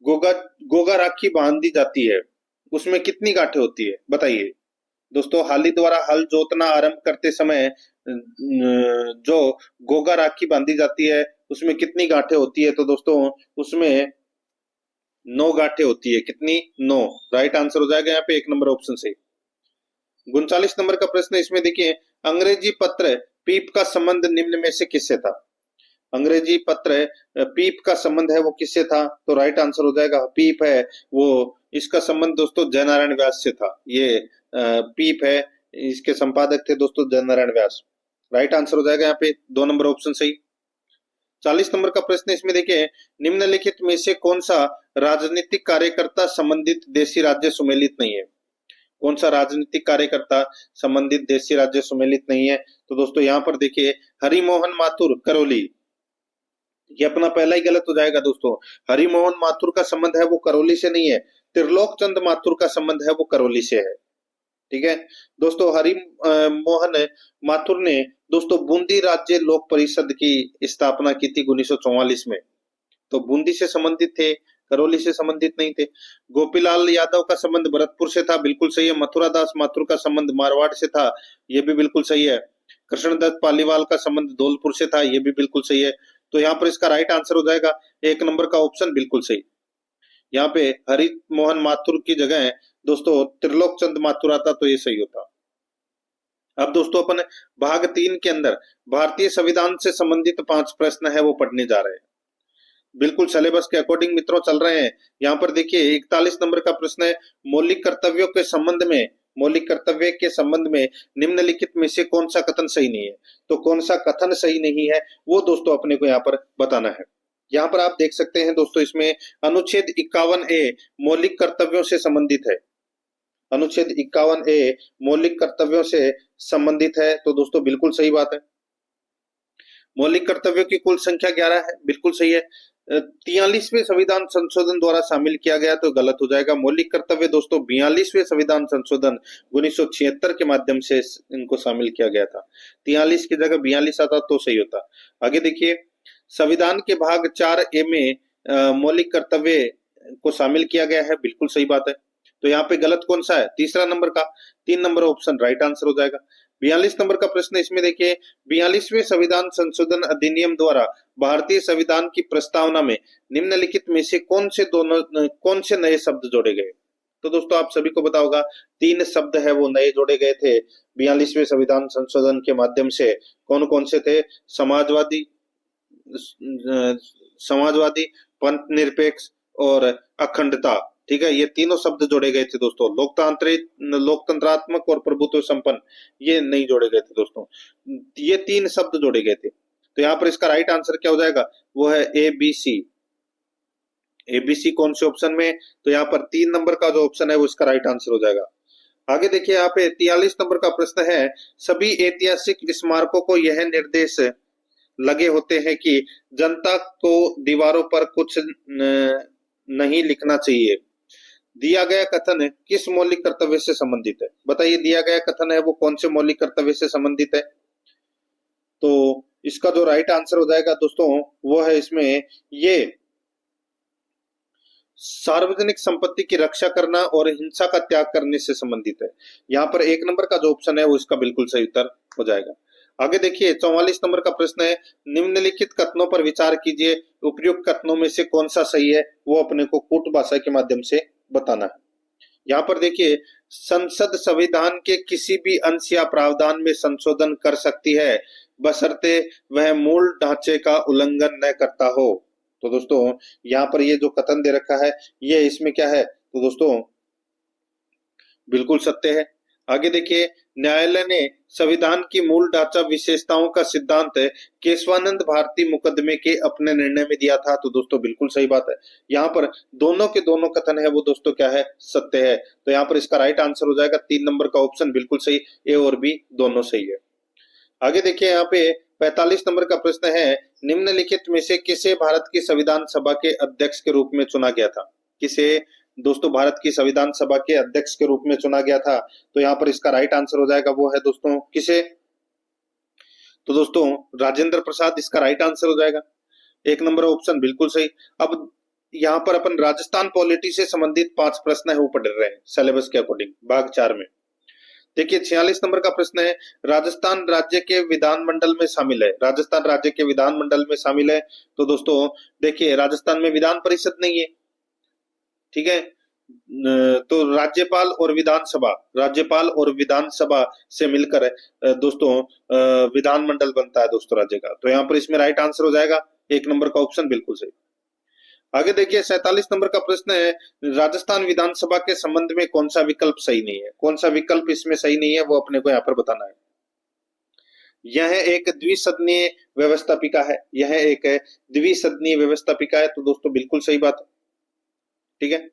S1: गोगा गोगा राखी बांधी जाती है उसमें कितनी गांठें होती है? बताइए दोस्तों, हाली द्वारा हल जोतना आरंभ करते समय जो गोगा राखी बांधी जाती है उसमें कितनी गांठें होती है? तो दोस्तों उसमें 9 गांठें होती है। कितनी? 9। राइट आंसर हो जाएगा यहाँ पे 1 नंबर ऑप्शन से। 39 नंबर का प्रश्न है, इसमें देखिए, अंग्रेजी पत्र पीप का संबंध निम्न में से किससे था? अंग्रेजी पत्र पीप का संबंध है वो किससे था? तो राइट आंसर हो जाएगा पीप है वो, इसका संबंध दोस्तों जयनारायण व्यास से था। ये पीप है, इसके संपादक थे दोस्तों जयनारायण व्यास। राइट आंसर हो जाएगा यहाँ पे 2 नंबर ऑप्शन सही। 40 नंबर का प्रश्न इसमें देखिए, निम्नलिखित में से कौन सा राजनीतिक कार्यकर्ता संबंधित देशी राज्य सुमेलित नहीं है? कौन सा राजनीतिक कार्यकर्ता संबंधित देशी राज्य सुमेलित नहीं है? तो दोस्तों यहाँ पर देखिए, हरिमोहन माथुर करौली, ये अपना पहला ही गलत हो जाएगा दोस्तों। हरिमोहन माथुर का संबंध है वो करौली से नहीं है, त्रिलोक चंद माथुर का संबंध है वो करौली से है। ठीक है दोस्तों, हरि मोहन माथुर ने दोस्तों बूंदी राज्य लोक परिषद की स्थापना की थी 1944 में, तो बूंदी से संबंधित थे, करौली से संबंधित नहीं थे। गोपीलाल यादव का संबंध भरतपुर से था, बिल्कुल सही है। मथुरा दास माथुर का संबंध मारवाड़ से था, ये भी बिल्कुल सही है। कृष्णदत्त पालीवाल का संबंध धौलपुर से था, ये भी बिल्कुल सही है। तो यहाँ पर इसका राइट आंसर हो जाएगा 1 नंबर का ऑप्शन बिल्कुल सही। यहाँ पे हरि मोहन माथुर की जगह दोस्तों त्रिलोक चंद माथुर आता तो ये सही होता। अब दोस्तों अपन भाग 3 के अंदर भारतीय संविधान से संबंधित 5 प्रश्न है वो पढ़ने जा रहे हैं, बिल्कुल सिलेबस के अकॉर्डिंग मित्रों चल रहे हैं। यहाँ पर देखिए 41 नंबर का प्रश्न है, मौलिक कर्तव्यों के संबंध में, मौलिक कर्तव्य के संबंध में निम्नलिखित में से कौन सा कथन सही नहीं है? तो कौन सा कथन सही नहीं है वो दोस्तों अपने को यहाँ पर बताना है। यहाँ पर आप देख सकते हैं दोस्तों, इसमें अनुच्छेद 51A मौलिक कर्तव्यों से संबंधित है। अनुच्छेद 51A मौलिक कर्तव्यों से संबंधित है, तो दोस्तों बिल्कुल सही बात है। मौलिक कर्तव्यों की कुल संख्या 11 है, बिल्कुल सही है। 43वें संविधान संशोधन द्वारा शामिल किया गया तो गलत हो जाएगा। मौलिक कर्तव्य दोस्तों 42वें संविधान संशोधन 1976 के माध्यम से इनको शामिल किया गया था। 43 की जगह 42 आता तो सही होता। आगे देखिए, संविधान के भाग 4A में मौलिक कर्तव्य को शामिल किया गया है, बिल्कुल सही बात है। तो यहाँ पे गलत कौन सा है? तीसरा नंबर का, 3 नंबर ऑप्शन राइट आंसर हो जाएगा। 42 नंबर का प्रश्न इसमें देखिए, 42वें संविधान संशोधन अधिनियम द्वारा भारतीय संविधान की प्रस्तावना में निम्नलिखित में से कौन से नए शब्द जोड़े गए? तो दोस्तों आप सभी को पता होगा 3 शब्द है वो नए जोड़े गए थे 42वें संविधान संशोधन के माध्यम से। कौन कौन से थे? समाजवादी, समाजवादी, पंथ निरपेक्ष और अखंडता। ठीक है, ये तीनों शब्द जोड़े गए थे दोस्तों। लोकतांत्रिक, लोकतंत्रात्मक और प्रभुत्व संपन्न, ये नहीं जोड़े गए थे दोस्तों। ये 3 शब्द जोड़े गए थे। तो यहाँ पर इसका राइट आंसर क्या हो जाएगा? वो है ABC। ABC कौन से ऑप्शन में? तो यहाँ पर 3 नंबर का जो ऑप्शन है वो इसका राइट आंसर हो जाएगा। आगे देखिए, यहाँ पे 43 नंबर का प्रश्न है, सभी ऐतिहासिक स्मारकों को यह निर्देश लगे होते हैं कि जनता को दीवारों पर कुछ नहीं लिखना चाहिए। दिया गया कथन किस मौलिक कर्तव्य से संबंधित है? बताइए, दिया गया कथन है वो कौन से मौलिक कर्तव्य से संबंधित है? तो इसका जो राइट आंसर हो जाएगा दोस्तों वो है इसमें ये सार्वजनिक संपत्ति की रक्षा करना और हिंसा का त्याग करने से संबंधित है। यहाँ पर 1 नंबर का जो ऑप्शन है वो इसका बिल्कुल सही उत्तर हो जाएगा। आगे देखिए 44 नंबर का प्रश्न है, निम्नलिखित कथनों पर विचार कीजिए, उपयुक्त कथनों में से कौन सा सही है वो अपने को कूट भाषा के माध्यम से बताना है। यहाँ पर देखिए, संसद संविधान के किसी भी अंश या प्रावधान में संशोधन कर सकती है बशर्ते वह मूल ढांचे का उल्लंघन न करता हो। तो दोस्तों यहाँ पर ये जो कथन दे रखा है ये इसमें क्या है? तो दोस्तों बिल्कुल सत्य है। आगे देखिए, न्यायालय ने संविधान की मूल ढांचा विशेषताओं का सिद्धांत केशवानंद भारती मुकदमे के अपने निर्णय में दिया था। तो दोस्तों बिल्कुल सही बात है। यहाँ पर दोनों के दोनों कथन है वो दोस्तों क्या है, सत्य है। तो यहाँ पर इसका राइट आंसर हो जाएगा 3 नंबर का ऑप्शन बिल्कुल सही, ए और बी दोनों सही है। आगे देखिए, यहाँ पे 45 नंबर का प्रश्न है, निम्नलिखित में से किसे भारत की संविधान सभा के अध्यक्ष के रूप में चुना गया था? किसे दोस्तों भारत की संविधान सभा के अध्यक्ष के रूप में चुना गया था? तो यहाँ पर इसका राइट आंसर हो जाएगा वो है दोस्तों किसे? तो दोस्तों राजेंद्र प्रसाद इसका राइट आंसर हो जाएगा। 1 नंबर ऑप्शन बिल्कुल सही। अब यहाँ पर अपन राजस्थान पॉलिटी से संबंधित 5 प्रश्न है वो पढ़ रहे हैं सिलेबस के अकॉर्डिंग भाग 4 में। देखिए 46 नंबर का प्रश्न है, राजस्थान राज्य के विधानमंडल में शामिल है। राजस्थान राज्य के विधानमंडल में शामिल है। तो दोस्तों देखिए राजस्थान में विधान परिषद नहीं है, ठीक है। तो राज्यपाल और विधानसभा से मिलकर दोस्तों विधानमंडल बनता है दोस्तों राज्य का। तो यहाँ पर इसमें राइट आंसर हो जाएगा 1 नंबर का ऑप्शन बिल्कुल सही। आगे देखिए 47 नंबर का प्रश्न है, राजस्थान विधानसभा के संबंध में कौन सा विकल्प सही नहीं है? कौन सा विकल्प इसमें सही नहीं है वो अपने को यहाँ पर बताना है। यह एक द्विसदनीय व्यवस्थापिका है, यह एक द्विसदनीय व्यवस्थापिका है। तो दोस्तों बिल्कुल सही बात है, ठीक है।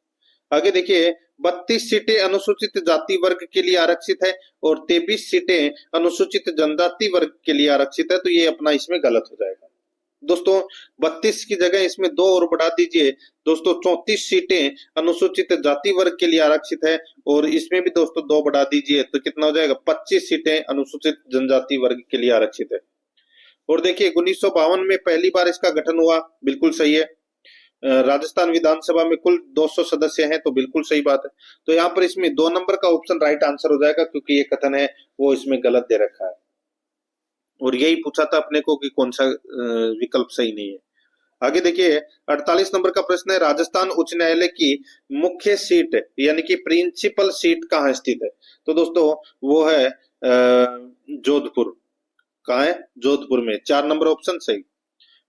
S1: आगे देखिए 32 सीटें अनुसूचित जाति वर्ग के लिए आरक्षित है और 23 सीटें अनुसूचित जनजाति वर्ग के लिए आरक्षित है। तो ये अपना इसमें गलत हो जाएगा दोस्तों। 32 की जगह इसमें 2 और बढ़ा दीजिए दोस्तों, 34 सीटें अनुसूचित जाति वर्ग के लिए आरक्षित है और इसमें भी दोस्तों 2 बढ़ा दीजिए तो कितना हो जाएगा, 25 सीटें अनुसूचित जनजाति वर्ग के लिए आरक्षित है। और देखिए 1952 में पहली बार इसका गठन हुआ, बिल्कुल सही है। राजस्थान विधानसभा में कुल 200 सदस्य हैं, तो बिल्कुल सही बात है। तो यहाँ पर इसमें 2 नंबर का ऑप्शन राइट आंसर हो जाएगा क्योंकि ये कथन है वो इसमें गलत दे रखा है और यही पूछा था अपने को कि कौन सा विकल्प सही नहीं है। आगे देखिए 48 नंबर का प्रश्न है, राजस्थान उच्च न्यायालय की मुख्य सीट यानी कि प्रिंसिपल सीट कहाँ स्थित है? तो दोस्तों वो है जोधपुर। कहाँ है? जोधपुर में। 4 नंबर ऑप्शन सही।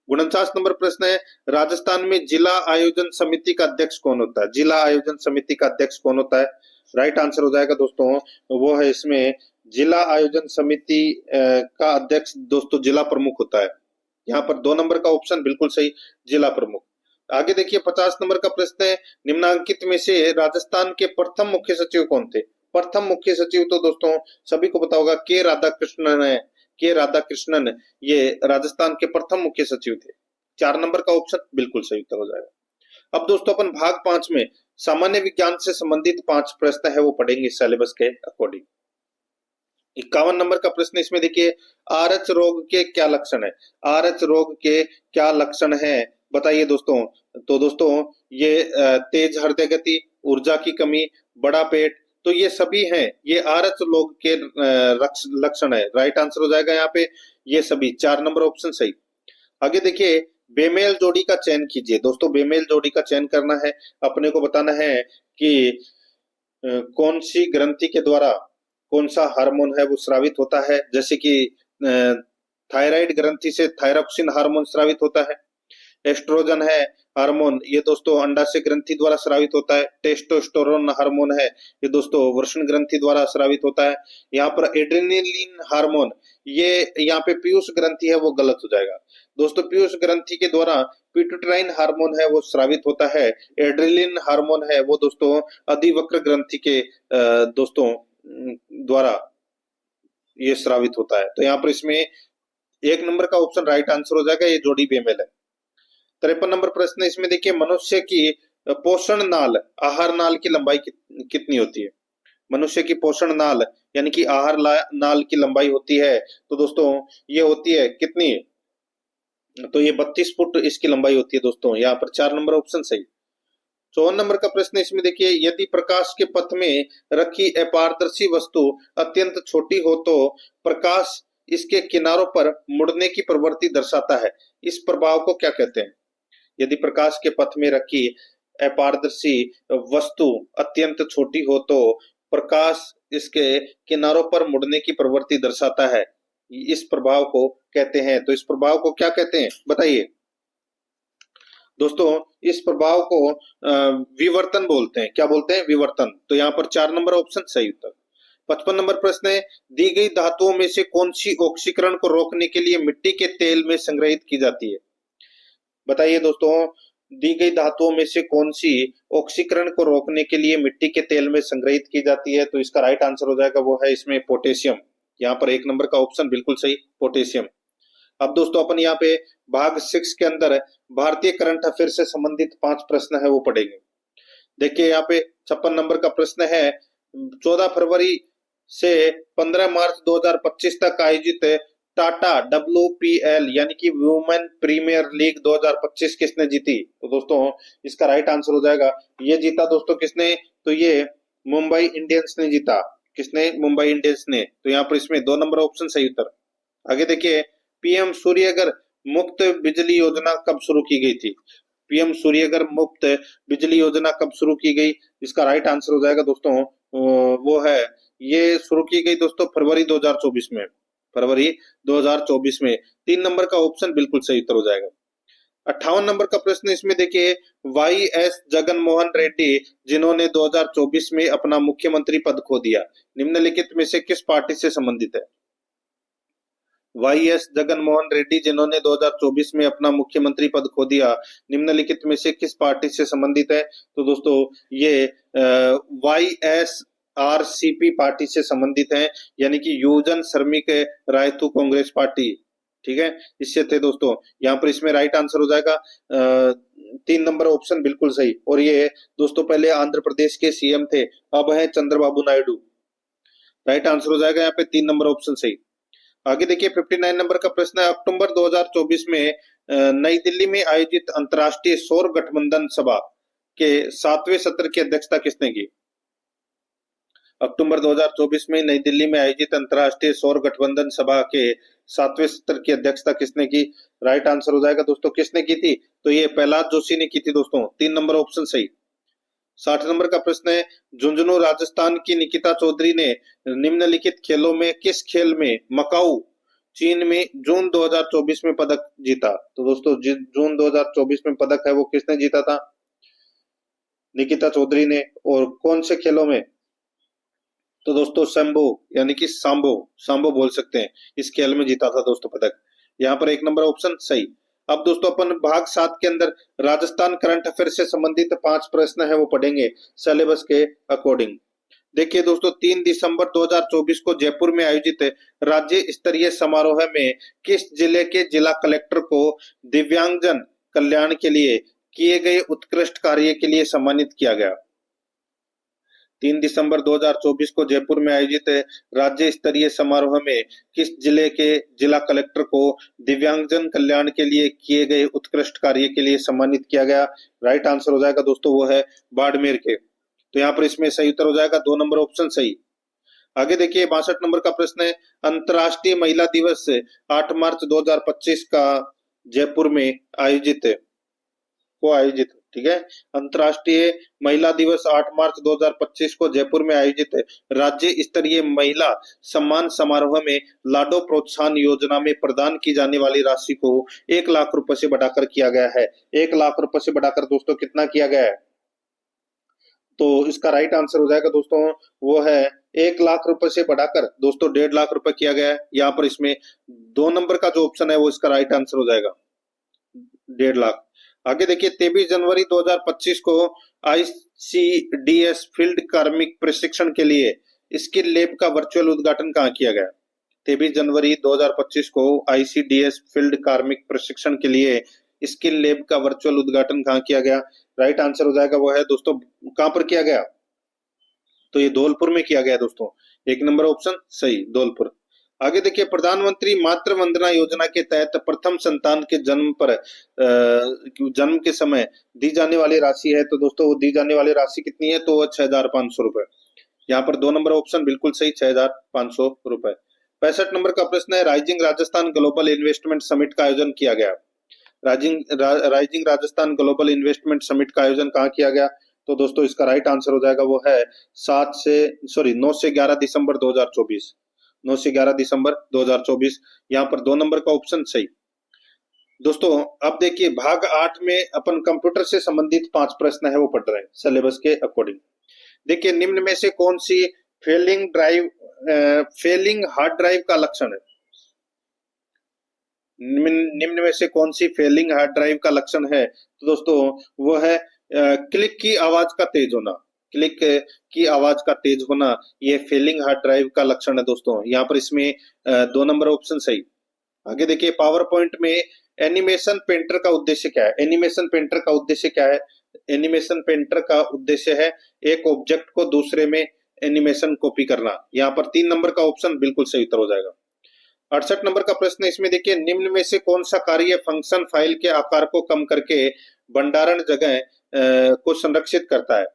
S1: 49 नंबर प्रश्न है, राजस्थान में जिला आयोजन समिति का अध्यक्ष कौन होता है? जिला आयोजन समिति का अध्यक्ष कौन होता है? राइट आंसर हो जाएगा दोस्तों वो है इसमें जिला आयोजन समिति का अध्यक्ष दोस्तों जिला प्रमुख होता है। यहाँ पर 2 नंबर का ऑप्शन बिल्कुल सही, जिला प्रमुख। आगे देखिए 50 नंबर का प्रश्न है, निम्नांकित में से राजस्थान के प्रथम मुख्य सचिव कौन थे? प्रथम मुख्य सचिव तो दोस्तों सभी को पता होगा के राधाकृष्णन है। के राधाकृष्णन ये राजस्थान के प्रथम मुख्य सचिव थे। 4 नंबर का ऑप्शन बिल्कुल सही उत्तर हो जाएगा। अब दोस्तों अपन भाग 5 में सामान्य विज्ञान से संबंधित 5 प्रश्न है वो पढ़ेंगे सिलेबस के अकॉर्डिंग। 51 नंबर का प्रश्न इसमें देखिए, आरएच रोग के क्या लक्षण है? आरएच रोग के क्या लक्षण है बताइए दोस्तों। तो दोस्तों ये तेज हृदय गति, ऊर्जा की कमी, बड़ा पेट, तो ये सभी हैं, ये आरएच रोग के लक्षण है। राइट आंसर हो जाएगा यहाँ पे ये सभी। 4 नंबर ऑप्शन सही। आगे देखिए बेमेल जोड़ी का चयन कीजिए दोस्तों। बेमेल जोड़ी का चयन करना है, अपने को बताना है कि कौन सी ग्रंथि के द्वारा कौन सा हार्मोन है वो स्रावित होता है। जैसे कि थायराइड ग्रंथि से थायरोक्सिन हार्मोन स्रावित होता है। एस्ट्रोजन है हार्मोन, ये दोस्तों अंडाशय ग्रंथि द्वारा स्रावित होता है। टेस्टोस्टेरोन हार्मोन है, ये दोस्तों वृषण ग्रंथि द्वारा स्रावित होता है। यहाँ पर एड्रेनलिन हार्मोन, ये यहाँ पे पीयूष ग्रंथि है वो गलत हो जाएगा दोस्तों। पीयूष ग्रंथि के द्वारा पिट्यूटाइन हार्मोन है वो स्रावित होता है। एड्रेनलिन हार्मोन है वो दोस्तों अधिवक्र ग्रंथि के दोस्तों द्वारा ये स्रावित होता है। तो यहाँ पर इसमें 1 नंबर का ऑप्शन राइट आंसर हो जाएगा, ये जोड़ी बेमेल है। 53 नंबर प्रश्न इसमें देखिए, मनुष्य की पोषण नाल, आहार नाल की लंबाई कितनी होती है? मनुष्य की पोषण नाल यानी कि आहार नाल की लंबाई होती है तो दोस्तों ये होती है कितनी? तो ये 32 फुट इसकी लंबाई होती है दोस्तों। यहाँ पर 4 नंबर ऑप्शन सही। 54 नंबर का प्रश्न इसमें देखिए, यदि प्रकाश के पथ में रखी अपारदर्शी वस्तु अत्यंत छोटी हो तो प्रकाश इसके किनारों पर मुड़ने की प्रवृत्ति दर्शाता है, इस प्रभाव को क्या कहते हैं? यदि प्रकाश के पथ में रखी अपारदर्शी वस्तु अत्यंत छोटी हो तो प्रकाश इसके किनारों पर मुड़ने की प्रवृत्ति दर्शाता है, इस प्रभाव को कहते हैं। तो इस प्रभाव को क्या कहते हैं बताइए दोस्तों। इस प्रभाव को विवर्तन बोलते हैं। क्या बोलते हैं? विवर्तन। तो यहाँ पर 4 नंबर ऑप्शन सही उत्तर। 55 नंबर प्रश्न है, दी गई धातुओं में से कौन सी ऑक्सीकरण को रोकने के लिए मिट्टी के तेल में संग्रहित की जाती है? बताइए दोस्तों, दी गई धातुओं में से कौन सी ऑक्सीकरण को रोकने के लिए मिट्टी के तेल में संग्रहित की जाती है? तो इसका राइट आंसर हो जाएगा वो है इसमें पोटेशियम। यहाँ पर 1 नंबर का ऑप्शन बिल्कुल सही, पोटेशियम। अब दोस्तों अपन यहाँ पे भाग 6 के अंदर भारतीय करंट अफेयर से संबंधित 5 प्रश्न है वो पढ़ेंगे। देखिए यहाँ पे 56 नंबर का प्रश्न है, 14 फरवरी से 15 मार्च 2025 तक आयोजित टाटा WPL यानी कि वुमेन प्रीमियर लीग 2025 किसने जीती? तो दोस्तों इसका राइट आंसर हो जाएगा, ये जीता दोस्तों किसने? तो ये मुंबई इंडियंस ने जीता। किसने? मुंबई इंडियंस ने। तो यहाँ पर इसमें 2 नंबर ऑप्शन सही उत्तर। आगे देखिए, पीएम सूर्यघर मुफ्त बिजली योजना कब शुरू की गई थी? पीएम सूर्यघर मुफ्त बिजली योजना कब शुरू की गई? इसका राइट आंसर हो जाएगा दोस्तों वो है, ये शुरू की गई दोस्तों फरवरी 2024 में। फरवरी 2024 में। 3 नंबर का ऑप्शन बिल्कुल सही उत्तर हो जाएगा। 58 नंबर का प्रश्न इसमें देखिए, वाई एस जगन मोहन रेड्डी जिन्होंने 2024 में अपना मुख्यमंत्री पद खो दिया, निम्नलिखित में से किस पार्टी से संबंधित है? वाई एस जगन मोहन रेड्डी जिन्होंने 2024 में अपना मुख्यमंत्री पद खो दिया, निम्नलिखित में से किस पार्टी से संबंधित है? तो दोस्तों ये वाई एस आरसीपी पार्टी से संबंधित है, यानी कि युवजन श्रमिक रायतू कांग्रेस पार्टी। ठीक है, इससे थे दोस्तों। यहाँ पर इसमें राइट आंसर हो जाएगा 3 नंबर ऑप्शन बिल्कुल सही। और ये दोस्तों पहले आंध्र प्रदेश के सीएम थे, अब है चंद्रबाबू नायडू। राइट आंसर हो जाएगा यहाँ पे 3 नंबर ऑप्शन सही। आगे देखिए 59 नंबर का प्रश्न है, अक्टूबर 2024 में नई दिल्ली में आयोजित अंतर्राष्ट्रीय सौर गठबंधन सभा के 7वें सत्र की अध्यक्षता किसने की? अक्टूबर 2024 में नई दिल्ली में आयोजित अंतर्राष्ट्रीय सौर गठबंधन सभा के 7वें सत्र की अध्यक्षता किसने की? राइट आंसर हो जाएगा दोस्तों किसने की थी? तो ये प्रहलाद जोशी ने की थी दोस्तों। 3 नंबर ऑप्शन सही। 60 नंबर का प्रश्न है, झुंझुनू राजस्थान की निकिता चौधरी ने निम्नलिखित खेलों में किस खेल में मकाऊ चीन में जून 2024 में पदक जीता? तो दोस्तों जून 2024 में पदक है वो किसने जीता था? निकिता चौधरी ने। और कौन से खेलों में? तो दोस्तों सैम्बो यानी कि सांबो बोल सकते हैं, इस खेल में जीता था दोस्तों पदक। यहाँ पर 1 नंबर ऑप्शन सही। अब दोस्तों अपन भाग 7 के अंदर राजस्थान करंट अफेयर से संबंधित 5 प्रश्न है वो पढ़ेंगे सिलेबस के अकॉर्डिंग। देखिए दोस्तों, 3 दिसंबर 2024 को जयपुर में आयोजित राज्य स्तरीय समारोह में किस जिले के जिला कलेक्टर को दिव्यांगजन कल्याण के लिए किए गए उत्कृष्ट कार्य के लिए सम्मानित किया गया? 3 दिसंबर 2024 को जयपुर में आयोजित राज्य स्तरीय समारोह में किस जिले के जिला कलेक्टर को दिव्यांगजन कल्याण के लिए किए गए उत्कृष्ट कार्य के लिए सम्मानित किया गया? राइट आंसर हो जाएगा दोस्तों वो है बाड़मेर के। तो यहाँ पर इसमें सही उत्तर हो जाएगा 2 नंबर ऑप्शन सही। आगे देखिए 62 नंबर का प्रश्न है, अंतर्राष्ट्रीय महिला दिवस 8 मार्च 2025 का जयपुर में आयोजित ठीक है, अंतर्राष्ट्रीय महिला दिवस 8 मार्च 2025 को जयपुर में आयोजित राज्य स्तरीय महिला सम्मान समारोह में लाडो प्रोत्साहन योजना में प्रदान की जाने वाली राशि को 1 लाख रुपए से बढ़ाकर किया गया है। 1 लाख रुपए से बढ़ाकर दोस्तों कितना किया गया है? तो इसका राइट आंसर हो जाएगा दोस्तों वो है 1 लाख रुपए से बढ़ाकर दोस्तों 1.5 लाख रुपए किया गया है। यहाँ पर इसमें 2 नंबर का जो ऑप्शन है वो इसका राइट आंसर हो जाएगा 1.5 लाख। आगे देखिए 23 जनवरी 2025 को आईसीडीएस फील्ड कार्मिक प्रशिक्षण के लिए स्किल लैब का वर्चुअल उद्घाटन कहाँ किया गया? 23 जनवरी 2025 को आईसीडीएस फील्ड कार्मिक प्रशिक्षण के लिए स्किल लैब का वर्चुअल उद्घाटन कहाँ किया गया? राइट आंसर हो जाएगा वो है दोस्तों कहाँ पर किया गया? तो ये धौलपुर में किया गया दोस्तों। 1 नंबर ऑप्शन सही, धौलपुर। आगे देखिए प्रधानमंत्री मातृ वंदना योजना के तहत प्रथम संतान के जन्म के समय दी जाने वाली राशि है, तो दोस्तों दी जाने वाली राशि कितनी है? तो 6,500 रुपए। यहाँ पर 2 नंबर ऑप्शन बिल्कुल सही, 6,500 रुपए। 65 नंबर का प्रश्न है, rising Rajasthan global investment summit का आयोजन किया गया। Rising Rajasthan global investment summit का आयोजन कहाँ किया गया? तो दोस्तों इसका राइट आंसर हो जाएगा वो है 9 से 11 दिसंबर 2024। 9 से 11 दिसंबर 2024। यहाँ पर 2 नंबर का ऑप्शन सही। दोस्तों अब देखिए भाग 8 में अपन कंप्यूटर से संबंधित 5 प्रश्न है वो पढ़ रहे हैं सिलेबस के अकॉर्डिंग। देखिए निम्न में से कौन सी फेलिंग हार्ड ड्राइव का लक्षण है? निम्न में से कौन सी फेलिंग हार्ड ड्राइव का लक्षण है? तो दोस्तों वो है क्लिक की आवाज का तेज होना। क्लिक की आवाज का तेज होना ये फेलिंग हार्ड ड्राइव का लक्षण है दोस्तों। यहाँ पर इसमें 2 नंबर ऑप्शन सही। आगे देखिए, पावर पॉइंट में एनिमेशन पेंटर का उद्देश्य क्या है? एनिमेशन पेंटर का उद्देश्य क्या है? एनिमेशन पेंटर का उद्देश्य है एक ऑब्जेक्ट को दूसरे में एनिमेशन कॉपी करना। यहाँ पर 3 नंबर का ऑप्शन बिल्कुल सही उत्तर हो जाएगा। 68 नंबर का प्रश्न है, इसमें देखिए, निम्न में से कौन सा कार्य फंक्शन फाइल के आकार को कम करके भंडारण जगह को संरक्षित करता है?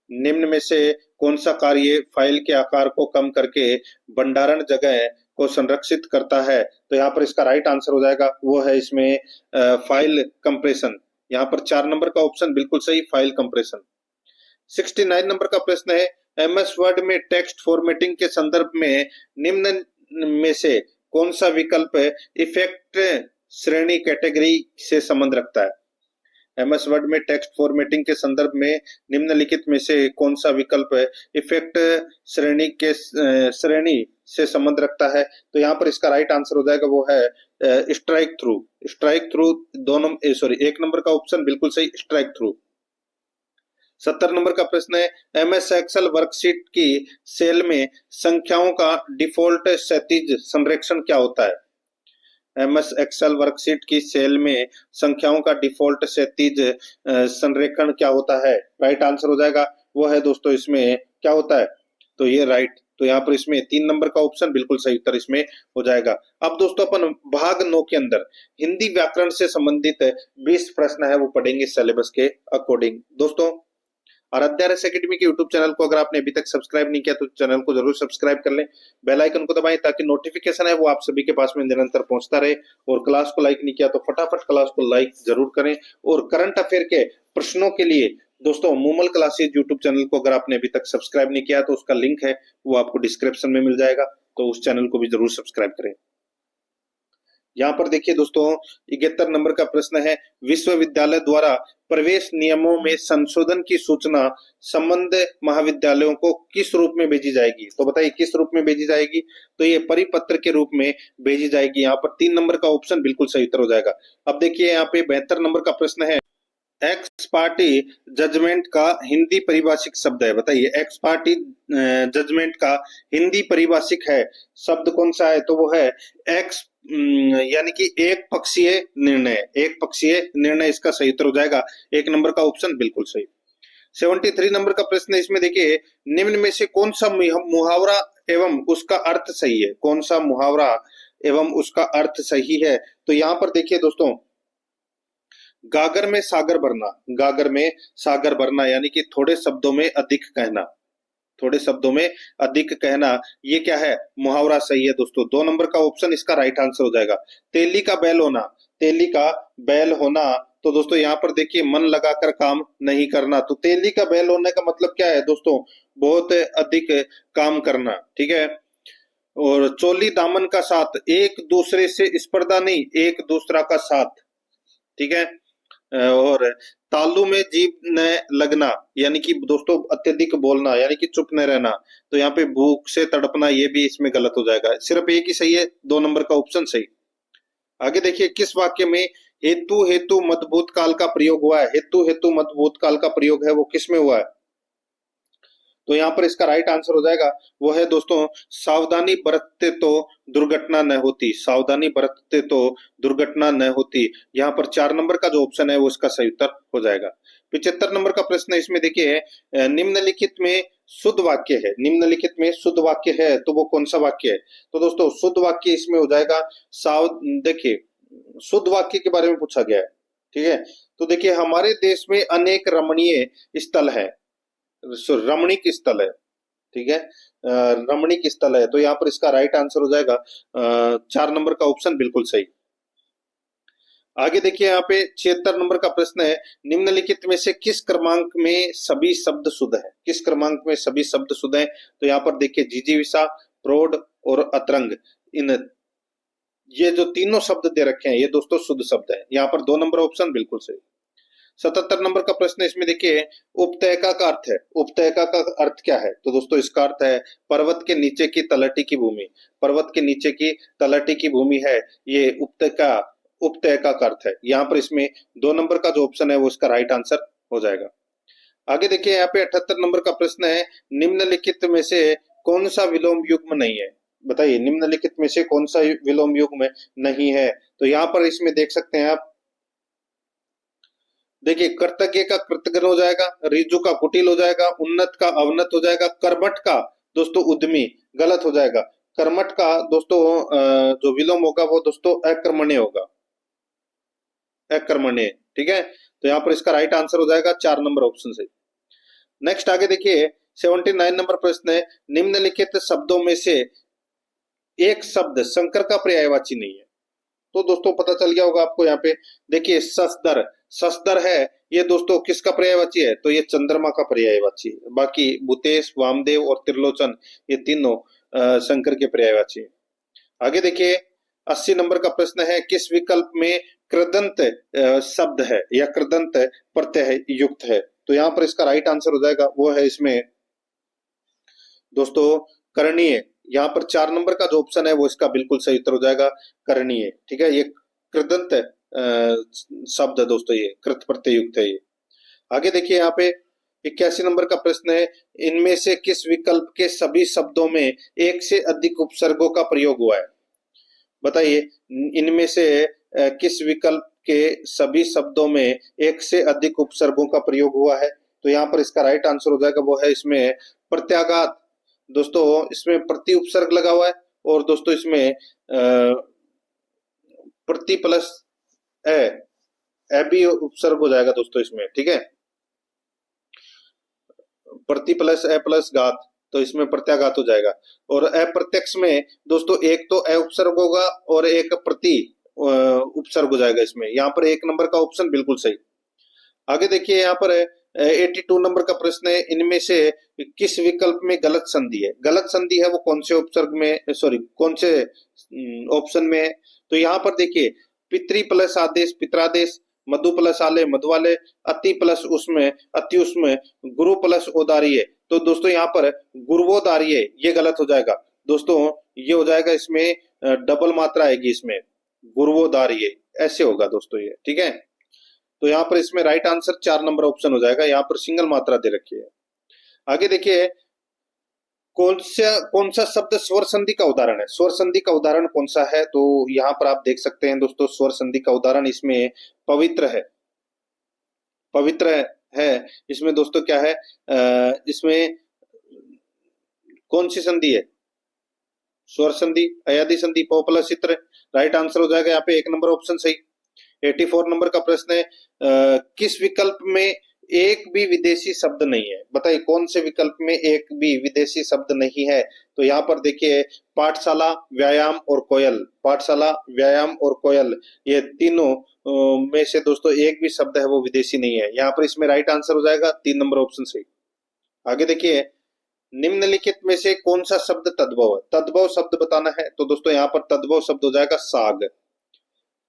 S1: निम्न में से कौन सा कार्य फाइल के आकार को कम करके भंडारण जगह को संरक्षित करता है? तो यहाँ पर इसका राइट आंसर हो जाएगा, वो है इसमें फाइल कंप्रेशन। यहाँ पर 4 नंबर का ऑप्शन बिल्कुल सही, फाइल कंप्रेशन। 69 नंबर का प्रश्न है, एमएस वर्ड में टेक्स्ट फॉर्मेटिंग के संदर्भ में निम्न में से कौन सा विकल्प इफेक्ट श्रेणी कैटेगरी से संबंध रखता है? एमएस वर्ड में टेक्स्ट फॉर्मेटिंग के संदर्भ में निम्नलिखित में से कौन सा विकल्प इफेक्ट श्रेणी से संबंध रखता है? तो यहाँ पर इसका राइट आंसर हो जाएगा, वो है स्ट्राइक थ्रू। स्ट्राइक थ्रू एक नंबर का ऑप्शन बिल्कुल सही, स्ट्राइक थ्रू। 70 नंबर का प्रश्न है, एमएस एक्सेल वर्कशीट की सेल में संख्याओं का डिफॉल्ट क्षैतिज संरेखण क्या होता है? एमएस एक्सेल वर्कशीट की सेल में संख्याओं का डिफॉल्ट क्षैतिज संरेखण क्या होता है? राइट आंसर हो जाएगा, वो है दोस्तों इसमें क्या होता है? तो ये राइट। तो यहाँ पर इसमें 3 नंबर का ऑप्शन बिल्कुल सही उत्तर इसमें हो जाएगा। अब दोस्तों अपन भाग 9 के अंदर हिंदी व्याकरण से संबंधित 20 प्रश्न है वो पढ़ेंगे सिलेबस के अकॉर्डिंग। दोस्तों आराध्या रस एकेडमी के यूट्यूब चैनल को अगर आपने अभी तक सब्सक्राइब नहीं किया तो चैनल को जरूर सब्सक्राइब कर लें, बेल आइकन को दबाएं ताकि नोटिफिकेशन है वो आप सभी के पास में निरंतर पहुंचता रहे। और क्लास को लाइक नहीं किया तो फटाफट क्लास को लाइक जरूर करें। और करंट अफेयर के प्रश्नों के लिए दोस्तों मूमल क्लासेज यूट्यूब चैनल को अगर आपने अभी तक सब्सक्राइब नहीं किया तो उसका लिंक है वो आपको डिस्क्रिप्शन में मिल जाएगा, तो उस चैनल को भी जरूर सब्सक्राइब करें। यहाँ पर देखिए दोस्तों 71 नंबर का प्रश्न है, विश्वविद्यालय द्वारा प्रवेश नियमों में संशोधन की सूचना संबंध महाविद्यालयों को किस रूप में भेजी जाएगी? तो बताइए किस रूप में भेजी जाएगी? तो ये परिपत्र के रूप में भेजी जाएगी। यहाँ पर 3 नंबर का ऑप्शन बिल्कुल सही उत्तर हो जाएगा। अब देखिए यहाँ पे 72 नंबर का प्रश्न है, एक्स पार्टी जजमेंट का हिंदी पारिभाषिक शब्द है। बताइए एक्स पार्टी जजमेंट का हिंदी पारिभाषिक है शब्द कौन सा है? तो वो है एक्स यानी कि एक पक्षीय निर्णय। एक पक्षीय निर्णय इसका सही उत्तर हो जाएगा। 1 नंबर का ऑप्शन बिल्कुल सही। 73 नंबर का प्रश्न है, इसमें देखिए निम्न में से कौन सा मुहावरा एवं उसका अर्थ सही है? कौन सा मुहावरा एवं उसका अर्थ सही है? तो यहाँ पर देखिए दोस्तों, गागर में सागर भरना, गागर में सागर भरना यानी कि थोड़े शब्दों में अधिक कहना, थोड़े शब्दों में अधिक कहना, ये क्या है? मुहावरा सही है दोस्तों। 2 नंबर का ऑप्शन इसका राइट आंसर हो जाएगा। तेली का बैल होना, तेली का बैल होना, तो दोस्तों यहाँ पर देखिए मन लगाकर काम नहीं करना। तो तेली का बैल होने का मतलब क्या है दोस्तों? बहुत अधिक काम करना, ठीक है। और चोली दामन का साथ, एक दूसरे से स्पर्धा नहीं, एक दूसरा का साथ, ठीक है। और तालू में जीभ न लगना यानी कि दोस्तों अत्यधिक बोलना यानी कि चुप न रहना। तो यहाँ पे भूख से तड़पना ये भी इसमें गलत हो जाएगा, सिर्फ एक ही सही है, 2 नंबर का ऑप्शन सही। आगे देखिए किस वाक्य में हेतु हेतु मत भूतकाल का प्रयोग हुआ है? हेतु हेतु मत भूतकाल का प्रयोग है वो किस में हुआ है? तो यहाँ पर इसका राइट आंसर हो जाएगा, वो है दोस्तों सावधानी बरतते तो दुर्घटना न होती। सावधानी बरतते तो दुर्घटना न होती। यहाँ पर 4 नंबर का जो ऑप्शन है वो इसका सही उत्तर हो जाएगा। 75 नंबर का प्रश्न है, इसमें देखिए निम्नलिखित में शुद्ध वाक्य है। निम्नलिखित में शुद्ध वाक्य है तो वो कौन सा वाक्य है? तो दोस्तों शुद्ध वाक्य इसमें हो जाएगा देखिए शुद्ध वाक्य के बारे में पूछा गया है, ठीक है। तो देखिए हमारे देश में अनेक रमणीय स्थल है, रमणीक स्थल है, ठीक है, रमणीक स्थल है। तो यहाँ पर इसका राइट आंसर हो जाएगा 4 नंबर का ऑप्शन बिल्कुल सही। आगे देखिए यहाँ पे 76 नंबर का प्रश्न है, निम्नलिखित में से किस क्रमांक में सभी शब्द शुद्ध है? किस क्रमांक में सभी शब्द शुद्ध है? तो यहाँ पर देखिए जिजीविषा, प्रौढ़ और अतरंग, इन ये जो तीनों शब्द दे रखे हैं ये दोस्तों शुद्ध शब्द है। यहाँ पर 2 नंबर ऑप्शन बिल्कुल सही। 77 नंबर का प्रश्न है, इसमें देखिए उपत्यका का अर्थ है। उपत्यका का अर्थ क्या है? तो दोस्तों इसका अर्थ है पर्वत के नीचे की तलहटी की भूमि। पर्वत के नीचे की तलहटी की भूमि है ये उपत्यका। उपत्यका का अर्थ है। यहाँ पर इसमें 2 नंबर का जो ऑप्शन है वो इसका राइट आंसर हो जाएगा। आगे देखिए यहाँ पे 78 नंबर का प्रश्न है, निम्नलिखित में से कौन सा विलोम युग्म नहीं है? बताइए निम्नलिखित में से कौन सा विलोम युग्म नहीं है? तो यहाँ पर इसमें देख सकते हैं आप, देखिए कृतज्ञ का कृतघ्न हो जाएगा, ऋजु का कुटिल हो जाएगा, उन्नत का अवनत हो जाएगा, कर्मठ का दोस्तों उद्यमी गलत हो जाएगा। कर्मठ का दोस्तों जो विलोम होगा वो दोस्तों अकर्मण्य होगा। अकर्मण्य, ठीक है। तो यहाँ पर इसका राइट आंसर हो जाएगा 4 नंबर ऑप्शन से। नेक्स्ट आगे देखिए 79 नंबर प्रश्न है, निम्नलिखित शब्दों में से एक शब्द शंकर का पर्यायवाची नहीं है। तो दोस्तों पता चल गया होगा आपको यहाँ पे। देखिए ससदर, ससदर है ये दोस्तों किसका पर्यायवाची है? तो ये चंद्रमा का पर्यायवाची है। बाकी भूतेश, वामदेव और त्रिलोचन ये तीनों शंकर के पर्यायवाची है। आगे देखिए 80 नंबर का प्रश्न है, किस विकल्प में कृदंत शब्द है या कृदंत प्रत्यय युक्त है? तो यहाँ पर इसका राइट आंसर हो जाएगा वो है इसमें दोस्तों करणीय। यहाँ पर 4 नंबर का जो ऑप्शन है वो इसका बिल्कुल सही उत्तर हो जाएगा करणीय, ठीक है। ये कृदंत शब्द है दोस्तों, ये कृत प्रत्यय युक्त है ये। आगे देखिए यहाँ पे 81 नंबर का प्रश्न है, इनमें से किस विकल्प के सभी शब्दों में एक से अधिक उपसर्गों का प्रयोग हुआ है? बताइए इनमें से किस विकल्प के सभी शब्दों में एक से अधिक उपसर्गों का प्रयोग हुआ है? तो यहाँ पर इसका राइट आंसर हो जाएगा वो है इसमें प्रत्याघात। दोस्तों इसमें प्रति उपसर्ग लगा हुआ है और दोस्तों इसमें प्रति प्लस ए भी उपसर्ग हो जाएगा दोस्तों इसमें, ठीक है। प्रति प्लस ए प्लस घात, तो इसमें प्रत्याघात हो जाएगा। और अप्रत्यक्ष में दोस्तों एक तो ए उपसर्ग होगा और एक प्रति उपसर्ग हो जाएगा इसमें। यहाँ पर 1 नंबर का ऑप्शन बिल्कुल सही। आगे देखिए यहाँ पर 82 नंबर का प्रश्न है, इनमें से किस विकल्प में गलत संधि है? गलत संधि है वो कौन से उपसर्ग में, सॉरी कौन से ऑप्शन में है? तो यहाँ पर देखिए पितृ प्लस आदेश पित्रादेश, मधु प्लस आले मधुवाले, अति प्लस उसमें अति उसमें, गुरु प्लस ओदारिये। तो दोस्तों यहाँ पर गुरुवोदारिये ये गलत हो जाएगा दोस्तों। ये हो जाएगा इसमें डबल मात्रा आएगी इसमें, गुरुवोदारिये ऐसे होगा दोस्तों ये, ठीक है। तो यहाँ पर इसमें राइट आंसर 4 नंबर ऑप्शन हो जाएगा। यहाँ पर सिंगल मात्रा दे रखी है। आगे देखिए कौन सा शब्द स्वर संधि का उदाहरण है? स्वर संधि का उदाहरण कौन सा है? तो यहाँ पर आप देख सकते हैं दोस्तों स्वर संधि का उदाहरण इसमें पवित्र है। पवित्र है इसमें दोस्तों क्या है, इसमें कौन सी संधि है? स्वर संधि, अयादि संधि, प प्लस इत्र। राइट आंसर हो जाएगा यहाँ पे 1 नंबर ऑप्शन सही। 84 नंबर का प्रश्न है, किस विकल्प में एक भी विदेशी शब्द नहीं है? बताइए कौन से विकल्प में एक भी विदेशी शब्द नहीं है? तो यहाँ पर देखिए पाठशाला, व्यायाम और कोयल। पाठशाला, व्यायाम और कोयल ये तीनों में से दोस्तों एक भी शब्द है वो विदेशी नहीं है। यहाँ पर इसमें राइट आंसर हो जाएगा 3 नंबर ऑप्शन सही। आगे देखिए निम्नलिखित में से कौन सा शब्द तद्भव है? तद्भव शब्द बताना है। तो दोस्तों यहाँ पर तद्भव शब्द हो जाएगा साग,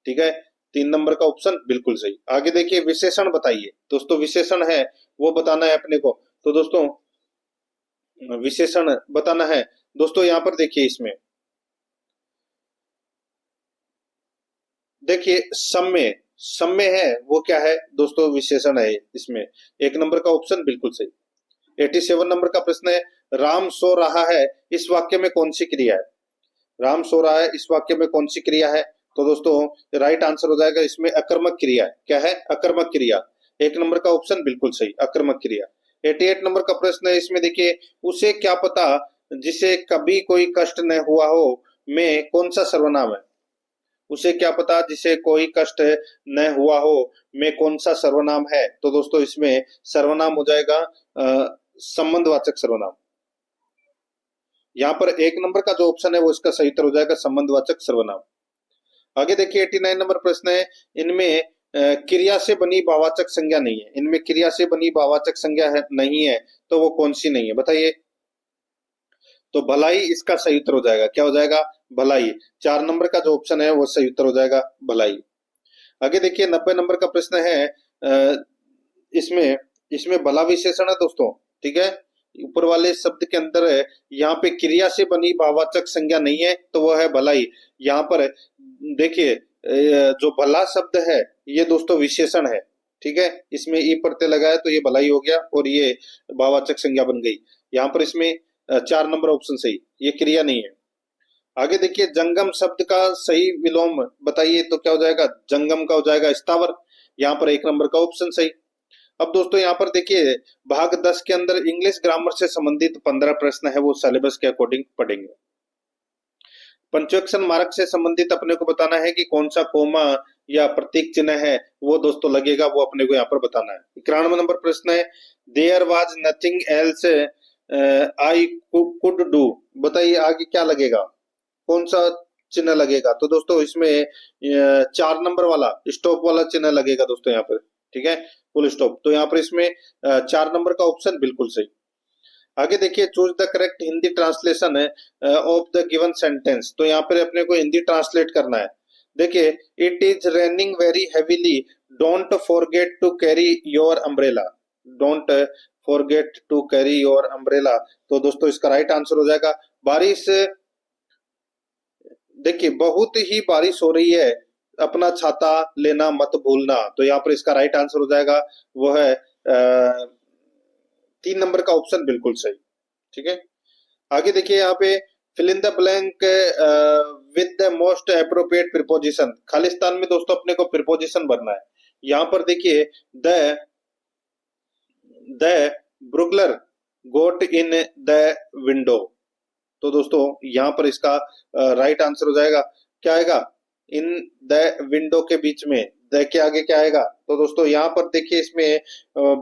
S1: ठीक है। 3 नंबर का ऑप्शन बिल्कुल सही। आगे देखिए विशेषण बताइए। दोस्तों विशेषण है वो बताना है अपने को। तो दोस्तों विशेषण बताना है दोस्तों। यहाँ पर देखिए इसमें देखिए सम्य, सम्य है वो क्या है दोस्तों? विशेषण है इसमें। 1 नंबर का ऑप्शन बिल्कुल सही। 87 नंबर का प्रश्न है, राम सो रहा है इस वाक्य में कौन सी क्रिया है? राम सो रहा है इस वाक्य में कौन सी क्रिया है? तो दोस्तों राइट आंसर हो जाएगा इसमें अकर्मक क्रिया है। क्या है? अकर्मक क्रिया। 1 नंबर का ऑप्शन बिल्कुल सही, अकर्मक क्रिया। 88 नंबर का प्रश्न है, इसमें देखिए उसे क्या पता जिसे कभी कोई कष्ट न हुआ हो में कौन सा सर्वनाम है? उसे क्या पता जिसे कोई कष्ट न हुआ हो में कौन सा सर्वनाम है? तो दोस्तों इसमें सर्वनाम हो जाएगा संबंधवाचक सर्वनाम। यहाँ पर 1 नंबर का जो ऑप्शन है वो इसका सही उत्तर हो जाएगा संबंधवाचक सर्वनाम। आगे देखिए 89 नंबर प्रश्न है, इनमें क्रिया से बनी भाववाचक संज्ञा नहीं है। इनमें क्रिया से बनी भाववाचक संज्ञा है नहीं है, तो वो कौन सी नहीं है बताइए? तो भलाई इसका सही उत्तर हो जाएगा। क्या हो जाएगा? भलाई। 4 नंबर का जो ऑप्शन है वो सही उत्तर हो जाएगा भलाई। आगे देखिए 90 नंबर का प्रश्न है, इसमें इसमें भला विशेषण है दोस्तों, ठीक है। ऊपर वाले शब्द के अंदर यहाँ पे क्रिया से बनी भाववाचक संज्ञा नहीं है, तो वो है भलाई। यहाँ पर देखिए जो भला शब्द है ये दोस्तों विशेषण है, ठीक है। इसमें ई प्रत्यय लगा है तो ये भलाई हो गया और ये भाववाचक संज्ञा बन गई। यहाँ पर इसमें 4 नंबर ऑप्शन सही, ये क्रिया नहीं है। आगे देखिए जंगम शब्द का सही विलोम बताइए, तो क्या हो जाएगा, जंगम का हो जाएगा स्थावर। यहाँ पर 1 नंबर का ऑप्शन सही। अब दोस्तों यहाँ पर देखिए भाग 10 के अंदर इंग्लिश ग्रामर से संबंधित 15 प्रश्न है, वो सिलेबस के अकॉर्डिंग पढ़ेंगे। पंचुएक्शन मार्क से संबंधित अपने को बताना है कि कौन सा कोमा या प्रतीक चिन्ह है, वो दोस्तों लगेगा, वो अपने को यहाँ पर बताना है। 91 नंबर प्रश्न है, there was nothing else I could do, बताइए आगे क्या लगेगा, कौन सा चिन्ह लगेगा। तो दोस्तों इसमें 4 नंबर वाला स्टॉप वाला चिन्ह लगेगा दोस्तों यहाँ पर, ठीक है, फुल स्टॉप। तो यहाँ पर इसमें 4 नंबर का ऑप्शन बिल्कुल सही। आगे देखिए choose the correct Hindi translation of the given sentence, तो यहाँ पर अपने को हिंदी ट्रांसलेट करना है। देखिए it is raining very heavily, don't forget to carry your umbrella, don't forget to carry your umbrella. तो दोस्तों इसका राइट आंसर हो जाएगा बारिश, देखिए बहुत ही बारिश हो रही है, अपना छाता लेना मत भूलना। तो यहाँ पर इसका राइट आंसर हो जाएगा वो है 3 नंबर का ऑप्शन बिल्कुल सही, ठीक है। आगे देखिए यहाँ पे fill in the blank with the most appropriate preposition, खालिस्तान में दोस्तों अपने को प्रीपोजिशन भरना है। यहाँ पर देखिए the the burglar got in the window, तो दोस्तों यहाँ पर इसका राइट आंसर हो जाएगा क्या आएगा, इन द विंडो के बीच में द के आगे क्या आएगा। तो दोस्तों यहाँ पर देखिए इसमें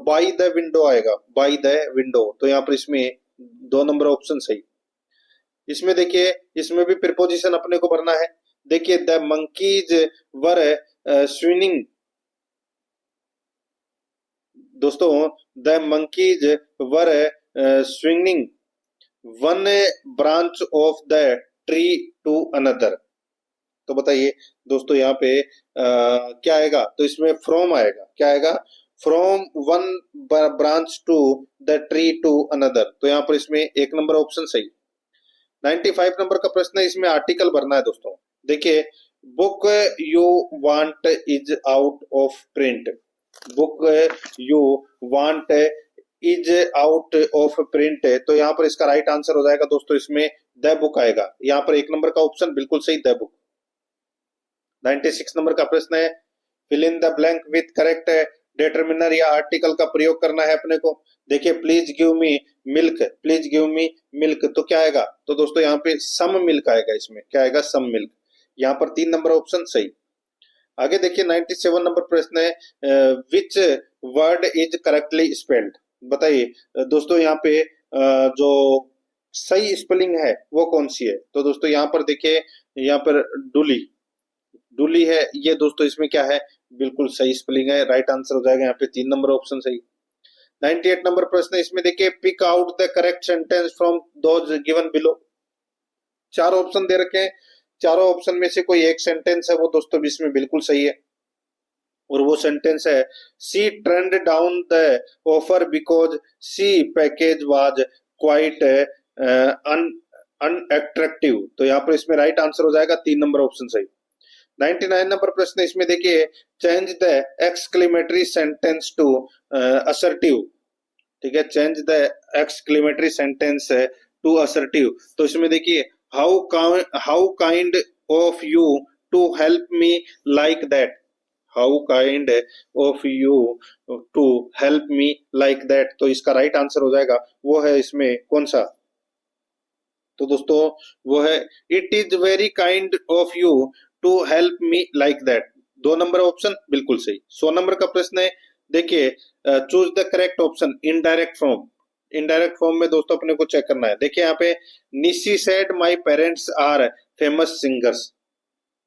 S1: बाई द विंडो आएगा, बाई द विंडो। तो यहाँ पर इसमें 2 नंबर ऑप्शन सही। इसमें देखिए इसमें भी प्रीपोजिशन अपने को भरना है। देखिए द मंकीज वर स्विमिंग, दोस्तों the monkeys were swinging one branch of the tree to another. तो बताइए दोस्तों यहाँ पे क्या आएगा, तो इसमें फ्रॉम आएगा, क्या आएगा, from one branch to the tree to another. तो यहाँ पर इसमें 1 नंबर ऑप्शन सही। 95 नंबर का प्रश्न है, इसमें आर्टिकल भरना है दोस्तों। देखिए book you want is out of print, book you want is out of print है, तो यहाँ पर इसका राइट आंसर हो जाएगा दोस्तों इसमें द बुक आएगा। यहाँ पर 1 नंबर का ऑप्शन बिल्कुल सही, द बुक। 96 नंबर का प्रश्न है, fill in the blank with correct determiner या आर्टिकल का प्रयोग करना है अपने को। देखिए please give me milk, please give me milk, तो क्या आएगा, तो दोस्तों यहाँ पे सम मिल्क आएगा, इसमें क्या आएगा, सम मिल्क। यहाँ पर 3 नंबर ऑप्शन सही। आगे देखिए 97 नंबर प्रश्न है, which word is correctly spelled, बताइए दोस्तों यहाँ पे जो सही स्पेलिंग है वो कौन सी है। तो दोस्तों यहाँ पर देखिए यहाँ पर डुली, डुली है ये दोस्तों, इसमें क्या है, बिल्कुल सही स्पेलिंग है, राइट आंसर हो जाएगा यहाँ पे 3 नंबर ऑप्शन सही। 98 नंबर प्रश्न है, इसमें देखिए pick out the correct sentence from those given below. 4 option दे रखे हैं, चारों ऑप्शन में से कोई एक सेंटेंस है वो दोस्तों इसमें बिल्कुल सही है, और वो सेंटेंस है she turned down the offer because the package was quite unattractive. तो यहाँ पर इसमें राइट आंसर हो जाएगा 3 नंबर ऑप्शन सही। 99 नंबर प्रश्न, इसमें देखिए change the exclamatory sentence to assertive, ठीक है, change the exclamatory sentence to assertive. तो इसमें देखिए how kind of you to help me like that, how kind of you to help me like that. तो इसका राइट आंसर हो जाएगा वो है इसमें कौन सा, तो दोस्तों वो है it is very kind of you to help me like that. 2 number option बिल्कुल सही। 100 नंबर का प्रश्न है, देखिए choose the correct option indirect form, indirect form में दोस्तों अपने को चेक करना है। देखिए यहाँ पे Nishi said my parents are famous singers,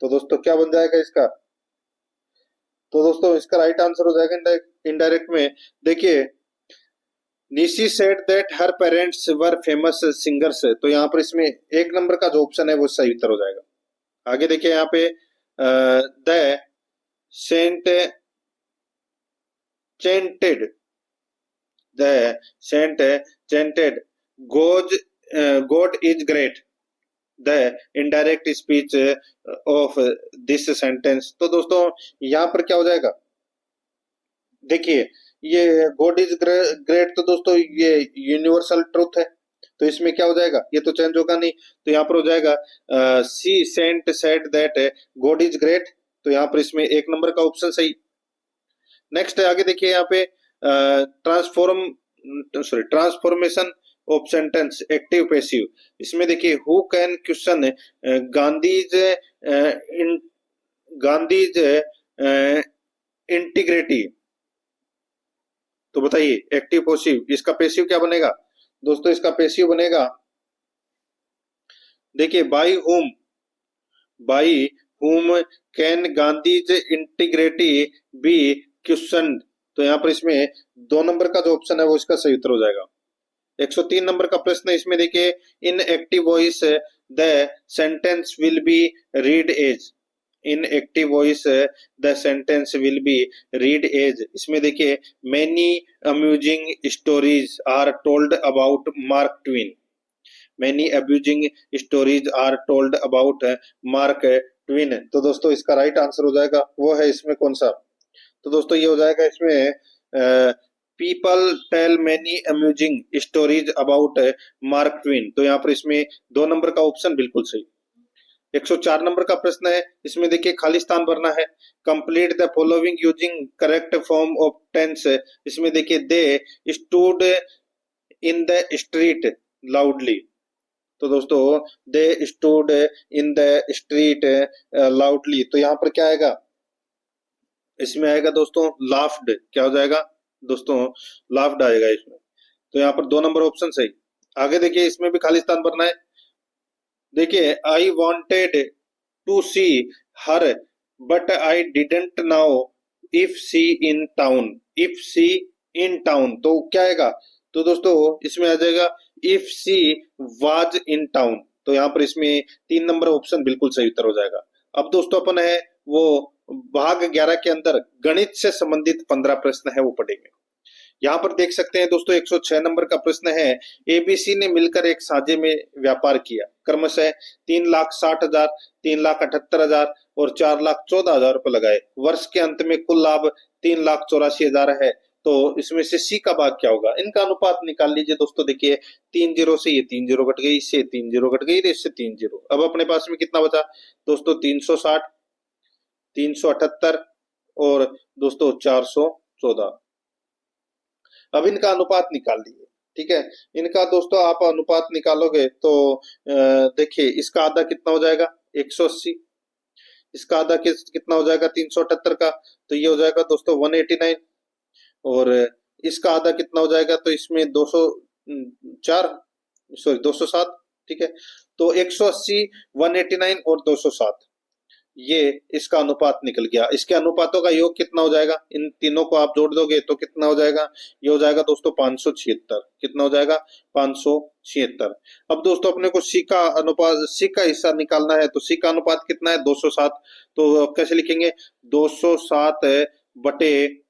S1: तो दोस्तों क्या बन जाएगा इसका, तो दोस्तों इसका राइट आंसर हो जाएगा इनडायरेक्ट में। देखिए Nishi said that her parents were famous singers, तो यहाँ पर इसमें 1 नंबर का जो ऑप्शन है वो सही उत्तर हो जाएगा। आगे देखिए यहाँ पे the saint chanted, the saint chanted, god god is great, the indirect speech of this sentence। तो दोस्तों यहाँ पर क्या हो जाएगा, देखिए ये गॉड इज ग्रेट, तो दोस्तों ये यूनिवर्सल ट्रुथ है, तो इसमें क्या हो जाएगा, ये तो चेंज होगा नहीं, तो यहाँ पर हो जाएगा she saint said that God is great, तो यहाँ पर इसमें एक नंबर का ऑप्शन सही। नेक्स्ट आगे देखिए यहाँ पे transformation of sentence active passive, इसमें देखिए who can question Gandhi's in Gandhi's integrity, तो बताइए एक्टिव पैसिव, इसका पैसिव क्या बनेगा दोस्तों, इसका पैसिव बनेगा, देखिए by whom can Gandhi's integrity be question, तो यहाँ पर इसमें 2 नंबर का जो ऑप्शन है वो इसका सही उत्तर हो जाएगा। 103 नंबर का प्रश्न है, इसमें देखिए in active voice the sentence will be read as, in active voice the sentence will be read as, इसमें देखिए many amusing stories are told about Mark Twain, many amusing stories are told about Mark Twain, तो दोस्तों इसका right answer हो जाएगा वो है इसमें कौन सा, तो दोस्तों ये हो जाएगा इसमें people tell many amusing stories about Mark Twain, तो यहाँ पर इसमें 2 नंबर का ऑप्शन बिल्कुल सही। 104 नंबर का प्रश्न है, इसमें देखिए खाली स्थान भरना है, complete the following using correct form of tense, इसमें देखिए they stood in the street loudly, तो दोस्तों they stood in the street loudly, तो यहाँ पर क्या आएगा, इसमें आएगा दोस्तों लाफ्ड, क्या हो जाएगा दोस्तों लाफ्ड आएगा इसमें, तो यहाँ पर 2 नंबर ऑप्शन सही। आगे देखिए इसमें भी खाली स्थान भरना है, देखिए I wanted to see her but I didn't know if she in town, if she in town, तो क्या आएगा, तो दोस्तों इसमें आ जाएगा if she was in town, तो यहाँ पर इसमें 3 नंबर ऑप्शन बिल्कुल सही उत्तर हो जाएगा। अब दोस्तों अपन है वो भाग 11 के अंदर गणित से संबंधित 15 प्रश्न है वो पढ़ेंगे। यहाँ पर देख सकते हैं दोस्तों 106 नंबर का प्रश्न है, एबीसी ने मिलकर एक साझे में व्यापार किया, क्रमशः 3,60,000, 3,78,000 और 4,14,000 रुपए लगाए, वर्ष के अंत में कुल लाभ 3,84,000 है, तो इसमें से सी का भाग क्या होगा, इनका अनुपात निकाल लीजिए दोस्तों, देखिए 3 जीरो से ये 3 जीरो कट गई, इससे 3 जीरो कट गई, इससे 3 जीरो, अब अपने पास में कितना बचा दोस्तों 360, 378 और दोस्तों 414, अब इनका अनुपात निकाल लीजिए, ठीक है, इनका दोस्तों आप अनुपात निकालोगे तो देखिए इसका आधा कितना हो जाएगा 180, इसका आधा कितना हो जाएगा 378 का, तो ये हो जाएगा दोस्तों 189, और इसका आधा कितना हो जाएगा, तो इसमें 207, ठीक है, तो 180, 189 और 207, ये इसका अनुपात निकल गया, इसके अनुपातों का योग कितना हो जाएगा, इन तीनों को आप जोड़ दोगे तो कितना हो जाएगा, ये हो जाएगा दोस्तों 576, कितना हो जाएगा 576। अब दोस्तों अपने को सी का अनुपात, सी का हिस्सा निकालना है, तो सी का अनुपात कितना है 207, तो कैसे लिखेंगे 207 बटे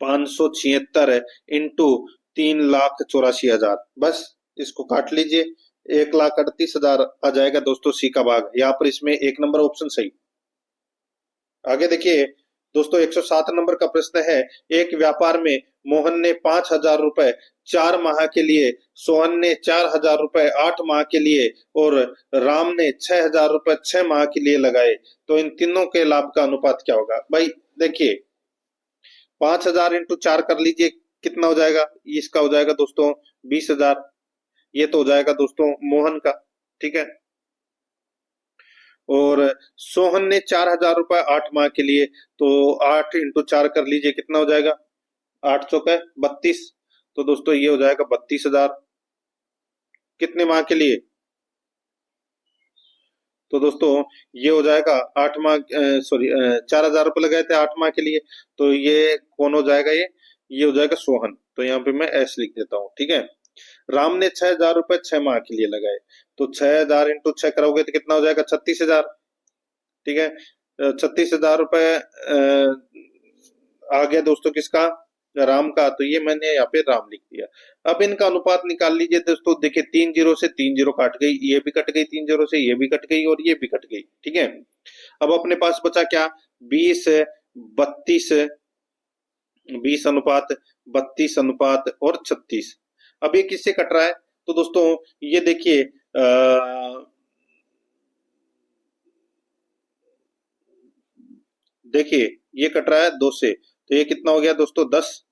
S1: 576 इंटू 3,84,000, बस इसको काट लीजिए, 1,38,000 आ जाएगा दोस्तों सी का भाग, यहाँ पर इसमें 1 नंबर ऑप्शन सही। आगे देखिए दोस्तों 107 नंबर का प्रश्न है, एक व्यापार में मोहन ने 5,000 रुपए 4 माह के लिए, सोहन ने 4,000 रुपए 8 माह के लिए और राम ने 6,000 रुपए 6 माह के लिए लगाए, तो इन तीनों के लाभ का अनुपात क्या होगा, भाई देखिए 5,000 इंटू 4 कर लीजिए, कितना हो जाएगा, इसका हो जाएगा दोस्तों 20,000, ये तो हो जाएगा दोस्तों मोहन का, ठीक है, और सोहन ने 4,000 रुपए 8 माह के लिए, तो 8 इंटू 4 कर लीजिए, कितना हो जाएगा 8 चौके 32, तो दोस्तों ये हो जाएगा 32,000 कितने माह के लिए, तो दोस्तों ये हो जाएगा 8 माह, सॉरी 4,000 रुपए लगाए थे 8 माह के लिए, तो ये कौन हो जाएगा, ये हो जाएगा सोहन, तो यहाँ पे मैं एस लिख देता हूँ, ठीक है। राम ने 6,000 रुपए 6 माह के लिए लगाए, तो 6,000 इंटू 6 करोगे तो कितना हो जाएगा 36,000, ठीक है, 36,000 रुपए आ गया दोस्तों किसका, राम का, तो ये मैंने यहाँ पे राम लिख दिया। अब इनका अनुपात निकाल लीजिए दोस्तों। देखिए 3 जीरो से 3 जीरो काट गई, ये भी कट गई 3 जीरो से, ये भी कट गई और ये भी कट गई। ठीक है, अब अपने पास बचा क्या, 20 32, 20 अनुपात 32 अनुपात और 36। अब ये किससे कट रहा है, तो दोस्तों ये देखिए देखिए ये कट रहा है 2 से, तो ये कितना हो गया दोस्तों 10,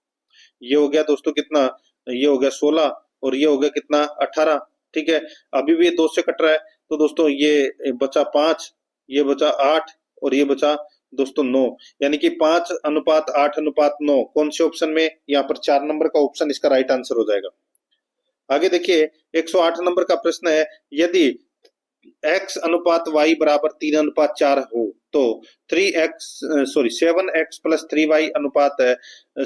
S1: ये हो गया दोस्तों कितना, ये हो गया 16 और ये हो गया कितना 18। ठीक है, अभी भी ये 2 से कट रहा है, तो दोस्तों ये बचा 5, ये बचा 8 और ये बचा दोस्तों 9, यानी कि 5 अनुपात 8 अनुपात 9। कौन से ऑप्शन में, यहाँ पर 4 नंबर का ऑप्शन इसका राइट आंसर हो जाएगा। आगे देखिए 108 नंबर का प्रश्न है, यदि x अनुपात y बराबर 3 अनुपात 4 हो तो 7x प्लस 3y अनुपात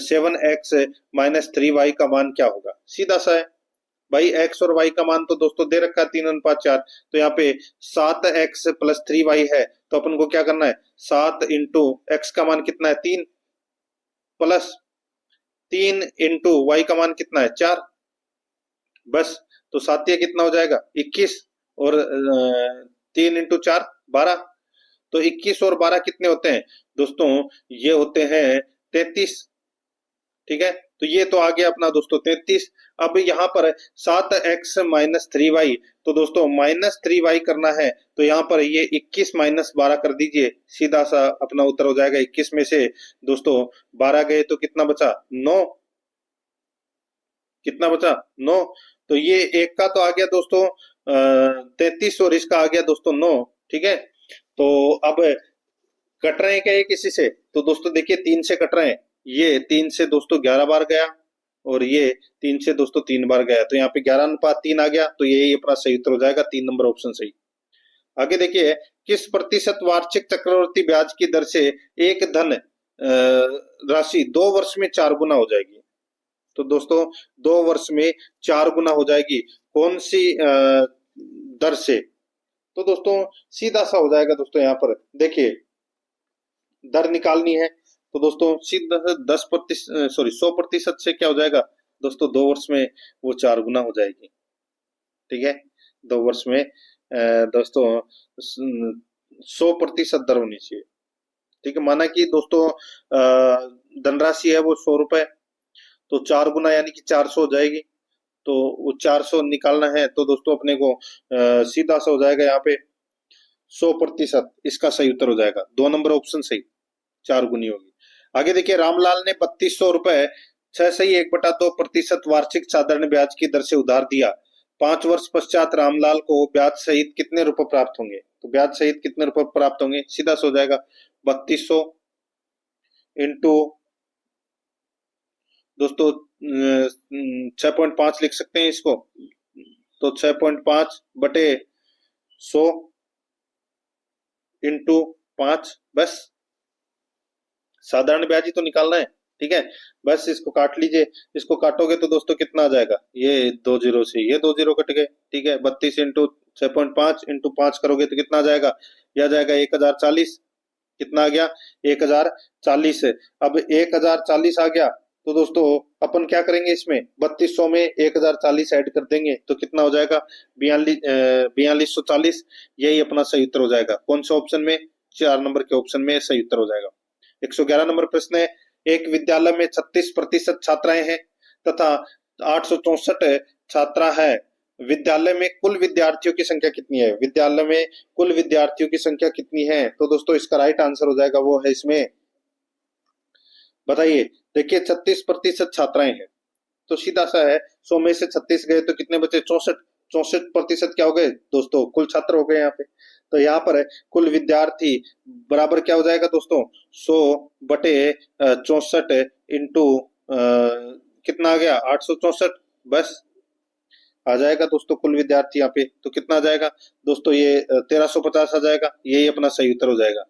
S1: 7x माइनस 3y का मान क्या होगा। सीधा सा है भाई, x और y का मान तो दोस्तों दे रखा है 3 अनुपात 4, तो यहाँ पे 7x प्लस 3y है, तो अपन को क्या करना है, 7 इंटू एक्स का मान कितना है 3 प्लस 3 इंटू वाई का मान कितना है 4, बस। तो 7 कितना हो जाएगा 21 और 3 इंटू 4 12, तो 21 और 12 कितने होते हैं दोस्तों, ये होते हैं 33। ठीक है, तो ये तो आ गया अपना दोस्तों 33। अब यहाँ पर 7x माइनस 3y, तो दोस्तों माइनस 3y करना है, तो यहाँ पर ये 21 माइनस 12 कर दीजिए, सीधा सा अपना उत्तर हो जाएगा। 21 में से दोस्तों 12 गए तो कितना बचा 9, कितना बचा 9, तो ये एक का तो आ गया दोस्तों 33 और इसका आ गया दोस्तों 9। ठीक है, तो अब कट रहे हैं क्या ये किसी से, तो दोस्तों देखिए 3 से कट रहे हैं, ये 3 से दोस्तों 11 बार गया और ये 3 से दोस्तों 3 बार गया, तो यहाँ पे 11 अनुपात 3 आ गया, तो ये अपना सही उत्तर हो जाएगा, 3 नंबर ऑप्शन सही। आगे देखिए, किस प्रतिशत वार्षिक चक्रवर्ती ब्याज की दर से एक धन राशि 2 वर्ष में 4 गुना हो जाएगी। तो दोस्तों 2 वर्ष में 4 गुना हो जाएगी, कौन सी दर से, तो दोस्तों सीधा सा हो जाएगा दोस्तों, यहाँ पर देखिए दर निकालनी है, तो दोस्तों सीधा 100% से क्या हो जाएगा दोस्तों 2 वर्ष में वो 4 गुना हो जाएगी। ठीक है, 2 वर्ष में दोस्तों 100% दर होनी चाहिए। ठीक है, माना कि दोस्तों धनराशि है वो 100 रुपए, तो 4 गुना यानी कि 400 हो जाएगी, तो वो 400 निकालना है, तो दोस्तों अपने को सीधा सा हो जाएगा यहाँ पे 100%, इसका सही उत्तर हो जाएगा 2 नंबर ऑप्शन सही, 4 गुनी होगी। आगे देखिए, रामलाल ने 3200 रुपए 6.1/2% वार्षिक साधारण ब्याज की दर से उधार दिया। 5 वर्ष पश्चात रामलाल को ब्याज सहित कितने रुपए प्राप्त होंगे, तो ब्याज सहित कितने रुपए प्राप्त होंगे, सीधा सा हो जाएगा 3200 इंटू दोस्तों 6.5 लिख सकते हैं इसको, तो 6.5 बटे 100 इंटू 5, बस साधारण ब्याज ही तो निकालना है। ठीक है, बस इसको काट लीजिए, इसको काटोगे तो दोस्तों कितना आ जाएगा, ये 2 जीरो से ये 2 जीरो कट गए। ठीक है, 32 इंटू 6.5 इंटू 5 करोगे तो कितना आ जाएगा, यह आ जाएगा 1040, कितना आ गया 1040। अब 1040 आ गया, तो दोस्तों अपन क्या करेंगे, इसमें 3200 में 1040 ऐड कर देंगे, तो कितना हो जाएगा 4240, यही अपना सही उत्तर हो जाएगा। कौन सा ऑप्शन में, 4 नंबर के ऑप्शन में सही उत्तर हो जाएगा। 111 नंबर प्रश्न है, एक विद्यालय में 36% छात्राएं हैं तथा 864 छात्रा है, विद्यालय में कुल विद्यार्थियों की संख्या कितनी है, विद्यालय में कुल विद्यार्थियों की संख्या कितनी है, तो दोस्तों इसका राइट आंसर हो जाएगा वो है इसमें, बताइए। देखिए 36% छात्राएं हैं, तो सीधा सा है 100 में से 36 गए तो कितने बचे 64% क्या हो गए दोस्तों, कुल छात्र हो गए यहाँ पे। तो यहाँ पर कुल विद्यार्थी बराबर क्या हो जाएगा दोस्तों 100 बटे 64 इंटू कितना आ गया 864, बस आ जाएगा दोस्तों कुल विद्यार्थी यहाँ पे, तो कितना आ जाएगा दोस्तों, ये 1350 आ जाएगा, यही अपना सही उत्तर हो जाएगा।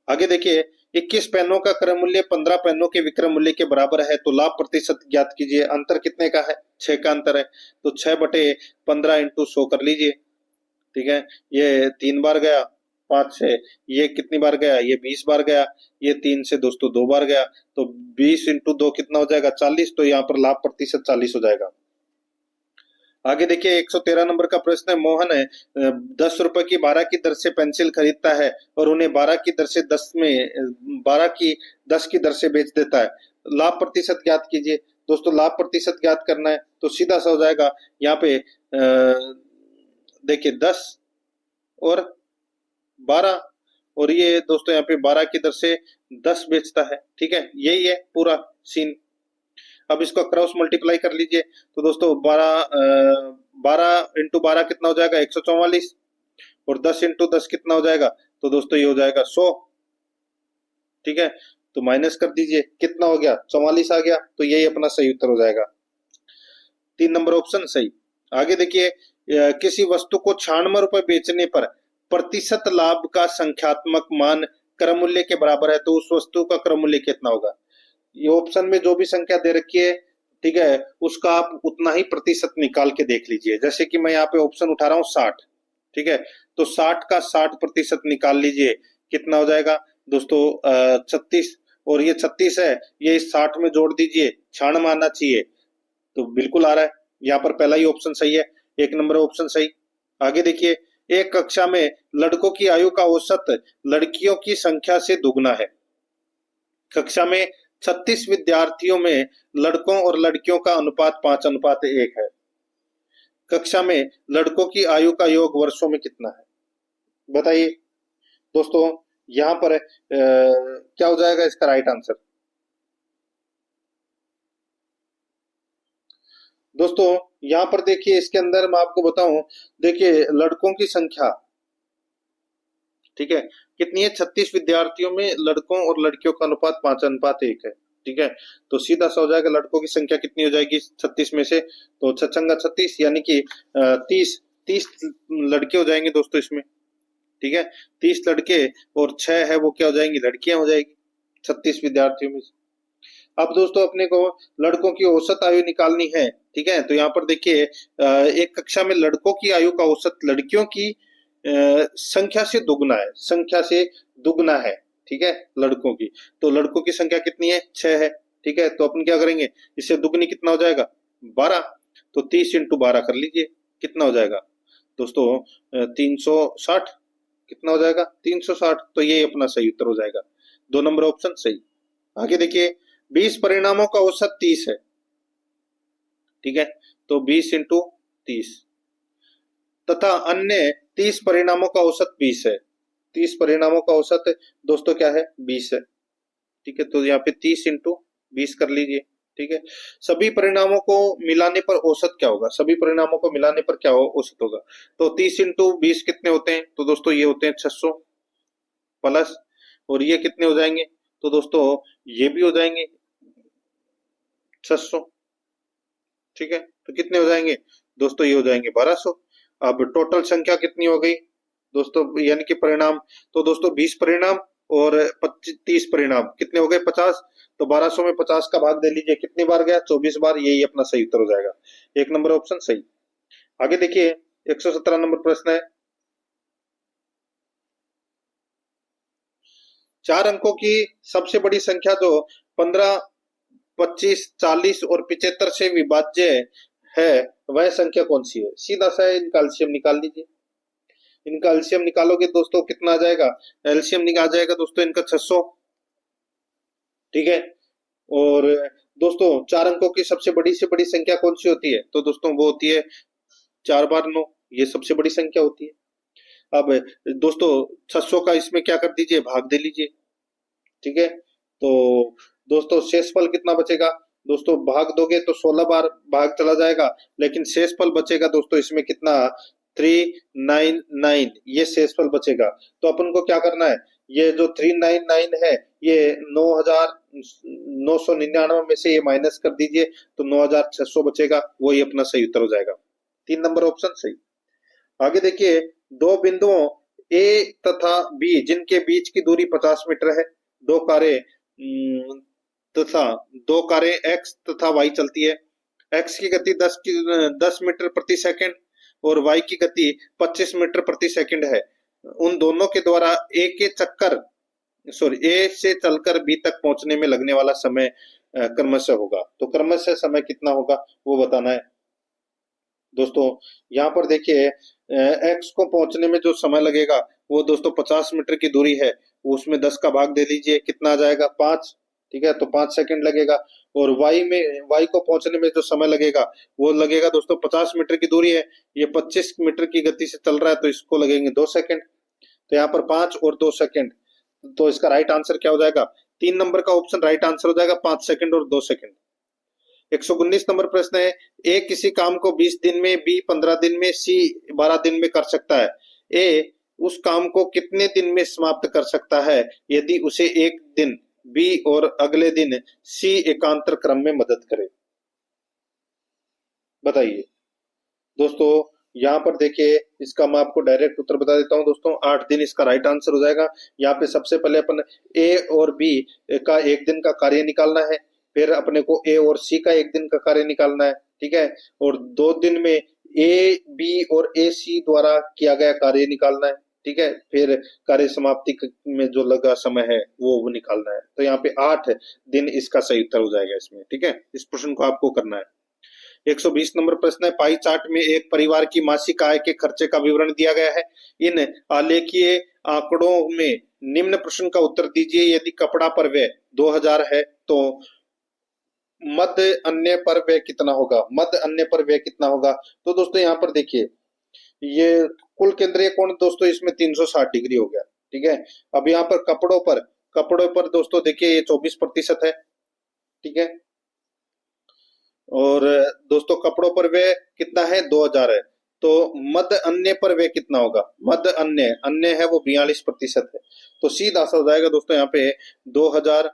S1: आगे देखिए, 21 पेनों का क्रय मूल्य 15 पेनों के विक्रय मूल्य के बराबर है, तो लाभ प्रतिशत ज्ञात कीजिए। अंतर कितने का है, 6 का अंतर है, तो 6 बटे 15 इंटू 100 कर लीजिए। ठीक है, ये 3 बार गया 5 से ये कितनी बार गया, ये 20 बार गया, ये 3 से दोस्तों 2 बार गया, तो 20 इंटू 2 कितना हो जाएगा 40, तो यहाँ पर लाभ प्रतिशत 40 हो जाएगा। आगे देखिए 113 नंबर का प्रश्न है, मोहन है 10 रुपए की 12 की दर से पेंसिल खरीदता है और उन्हें 12 की दर से 10 की दर से बेच देता है, लाभ प्रतिशत ज्ञात कीजिए। दोस्तों लाभ प्रतिशत ज्ञात करना है तो सीधा सा हो जाएगा, यहाँ पे देखिए 10 और 12, और ये दोस्तों यहाँ पे 12 की दर से 10 बेचता है, ठीक है, यही है पूरा सीन। अब इसको क्रॉस मल्टीप्लाई कर लीजिए, तो दोस्तों 12 इंटू 12 कितना हो जाएगा 144, और 10 इंटू 10 कितना हो जाएगा, तो दोस्तों ये हो जाएगा 100, ठीक है, तो माइनस कर दीजिए, कितना हो गया 44 आ गया, तो यही अपना सही उत्तर हो जाएगा, 3 नंबर ऑप्शन सही। आगे देखिए किसी वस्तु को 96 रुपए बेचने पर प्रतिशत लाभ का संख्यात्मक मान क्रम मूल्य के बराबर है, तो उस वस्तु का क्रम मूल्य कितना होगा। ये ऑप्शन में जो भी संख्या दे रखी है, ठीक है, उसका आप उतना ही प्रतिशत निकाल के देख लीजिए। जैसे कि मैं यहाँ पे ऑप्शन उठा रहा हूँ 60, ठीक है, तो 60 का 60% निकाल लीजिए, कितना हो जाएगा दोस्तों 36, और ये 36 है, ये इस 60 में जोड़ दीजिए, 96 आना चाहिए, तो बिल्कुल आ रहा है, यहाँ पर पहला ही ऑप्शन सही है, 1 नंबर ऑप्शन सही। आगे देखिए एक कक्षा में लड़कों की आयु का औसत लड़कियों की संख्या से दुगना है। कक्षा में 36 विद्यार्थियों में लड़कों और लड़कियों का अनुपात 5:1 है। कक्षा में लड़कों की आयु का योग वर्षों में कितना है, बताइए दोस्तों। यहाँ पर क्या हो जाएगा इसका राइट आंसर। दोस्तों यहाँ पर देखिए इसके अंदर मैं आपको बताऊं, देखिए लड़कों की संख्या, ठीक है, कितनी है 36 विद्यार्थियों में लड़कों और लड़कियों का अनुपात 5:1 है, ठीक है, तो सीधा सा हो जाएगा लड़कों की संख्या कितनी हो जाएगी 36 में से, तो 6×36 यानी कि 30 लड़के हो जाएंगे दोस्तों इसमें, ठीक है, 30 लड़के और 6 है वो क्या हो जाएंगी लड़कियां हो जाएगी 36 विद्यार्थियों में से। अब दोस्तों अपने को लड़कों की औसत आयु निकालनी है, ठीक है, तो यहाँ पर देखिए एक कक्षा में लड़कों की आयु का औसत लड़कियों की संख्या से दुगना है, संख्या से दुगना है, ठीक है, लड़कों की, तो लड़कों की संख्या कितनी है 6 है, ठीक है, तो अपन क्या करेंगे, इससे दुगनी कितना हो जाएगा 12, तो 30 इंटू 12 कर लीजिए, कितना हो जाएगा दोस्तों 360, कितना हो जाएगा 360, तो ये अपना सही उत्तर हो जाएगा, 2 नंबर ऑप्शन सही। आगे देखिए 20 परिणामों का औसत 30 है, ठीक है, तो 20 इंटू 30 तथा अन्य 30 परिणामों का औसत 20 है, 30 परिणामों का औसत दोस्तों क्या है 20 है, ठीक है, तो यहाँ पे 30 इंटू 20 कर लीजिए, ठीक है, सभी परिणामों को मिलाने पर औसत क्या होगा, सभी परिणामों को मिलाने पर क्या औसत होगा, तो 30 इंटू 20 कितने होते हैं, तो दोस्तों ये होते हैं 600 प्लस, और ये कितने हो जाएंगे, तो दोस्तों ये भी हो जाएंगे 600, ठीक है, तो कितने हो जाएंगे दोस्तों, ये हो जाएंगे 1200। अब टोटल संख्या कितनी हो गई दोस्तों, यानी कि परिणाम, तो दोस्तों 20 परिणाम और 30 परिणाम कितने हो गए 50, तो 1200 में 50 का भाग दे लीजिए, कितनी बार गया 24 बार, यही अपना सही उत्तर हो जाएगा, 1 नंबर ऑप्शन सही। आगे देखिए 117 नंबर प्रश्न है, 4 अंकों की सबसे बड़ी संख्या जो 15, 25, 40 और 75 से विभाज्य है वह संख्या कौन सी है, सीधा सा इनका एलसीएम निकाल लीजिए, इनका एलसीएम निकालोगे दोस्तों कितना आ जाएगा, एलसीएम निकाल जाएगा दोस्तों इनका 600, ठीक है, और दोस्तों 4 अंकों की सबसे बड़ी से बड़ी संख्या कौन सी होती है, तो दोस्तों वो होती है 4 बार 9, ये सबसे बड़ी संख्या होती है। अब दोस्तों 600 का इसमें क्या कर दीजिए भाग दे लीजिए, ठीक है, तो दोस्तों शेषफल कितना बचेगा, दोस्तों भाग दोगे तो 16 बार भाग चला जाएगा, लेकिन शेषफल बचेगा दोस्तों इसमें कितना 399, ये शेषफल बचेगा, तो अपन को क्या करना है, ये जो 399 है ये 9999 में से ये माइनस कर दीजिए, तो 9600 बचेगा, वही अपना सही उत्तर हो जाएगा, 3 नंबर ऑप्शन सही। आगे देखिए दो बिंदुओं ए तथा बी जिनके बीच की दूरी 50 मीटर है, दो कारें तथा दो कारें एक्स तथा वाई चलती है, एक्स की गति 10 मीटर प्रति सेकंड और वाई की गति 25 मीटर प्रति सेकंड है, उन दोनों के द्वारा ए से चलकर बी तक पहुंचने में लगने वाला समय क्रमशः होगा। तो क्रमशः समय कितना होगा वो बताना है दोस्तों। यहाँ पर देखिए एक्स को पहुंचने में जो समय लगेगा वो दोस्तों 50 मीटर की दूरी है, उसमें 10 का भाग दे दीजिए, कितना आ जाएगा 5। ठीक है, तो 5 सेकंड लगेगा। और वाई को पहुंचने में जो समय लगेगा वो लगेगा दोस्तों 50 मीटर की दूरी है, ये 25 मीटर की गति से चल रहा है, तो इसको लगेंगे 2 सेकंड। तो यहाँ पर 5 और 2 सेकंड, तो इसका राइट आंसर क्या हो जाएगा? 3 नंबर का ऑप्शन राइट आंसर हो जाएगा, 5 सेकंड और 2 सेकंड। 119 नंबर प्रश्न है, ए किसी काम को 20 दिन में, बी 15 दिन में, सी 12 दिन में कर सकता है। ए उस काम को कितने दिन में समाप्त कर सकता है यदि उसे एक दिन बी और अगले दिन सी एकांतर क्रम में मदद करे? बताइए दोस्तों। यहाँ पर देखिए इसका मैं आपको डायरेक्ट उत्तर बता देता हूँ दोस्तों, 8 दिन इसका राइट आंसर हो जाएगा। यहाँ पे सबसे पहले अपन ए और बी का एक दिन का कार्य निकालना है, फिर अपने को ए और सी का एक दिन का कार्य निकालना है। ठीक है, और 2 दिन में ए बी और ए सी द्वारा किया गया कार्य निकालना है। ठीक है, फिर कार्य समाप्ति में जो लगा समय है वो निकालना है। तो यहाँ पे 8 दिन इसका सही उत्तर हो जाएगा इसमें। ठीक है, इस प्रश्न को आपको करना है। 120 नंबर प्रश्न है, पाई चार्ट में एक परिवार की मासिक आय के खर्चे का विवरण दिया गया है। इन आलेखीय आंकड़ों में निम्न प्रश्न का उत्तर दीजिए। यदि कपड़ा पर व्यय 2000 है तो मध्य अन्य पर व्यय कितना होगा? मध्य अन्य पर व्यय कितना होगा? तो दोस्तों यहाँ पर देखिए, ये कुल केंद्रीय कोण दोस्तों इसमें 360 डिग्री हो गया। ठीक है, अब यहाँ पर कपड़ों पर दोस्तों देखिए ये 24% है। ठीक है, और दोस्तों कपड़ों पर व्यय कितना है? 2000 है। तो मध्य अन्य पर व्यय कितना होगा? मध्य अन्य है वो 42% है। तो सीधा सा हो जाएगा दोस्तों यहाँ पे 2000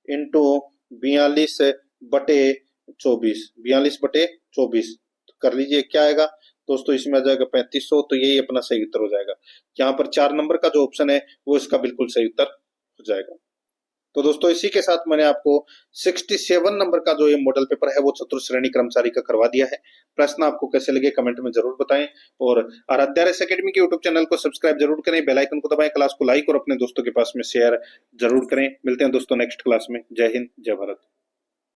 S1: इंटू 42/24, 42/24 कर लीजिए, क्या आएगा दोस्तों? इसमें आ जाएगा 3500। तो यही अपना सही उत्तर हो जाएगा। यहाँ पर 4 नंबर का जो ऑप्शन है वो इसका बिल्कुल सही उत्तर हो जाएगा। तो दोस्तों इसी के साथ मैंने आपको 67 नंबर का जो ये मॉडल पेपर है वो चतुर्थ श्रेणी कर्मचारी का करवा दिया है। प्रश्न आपको कैसे लगे कमेंट में जरूर बताएं, और आराध्यारस एकेडमी के यूट्यूब चैनल को सब्सक्राइब जरूर करें, बेल आइकन को दबाएं, क्लास को लाइक और अपने दोस्तों के पास में शेयर जरूर करें। मिलते हैं दोस्तों नेक्स्ट क्लास में। जय हिंद, जय भारत।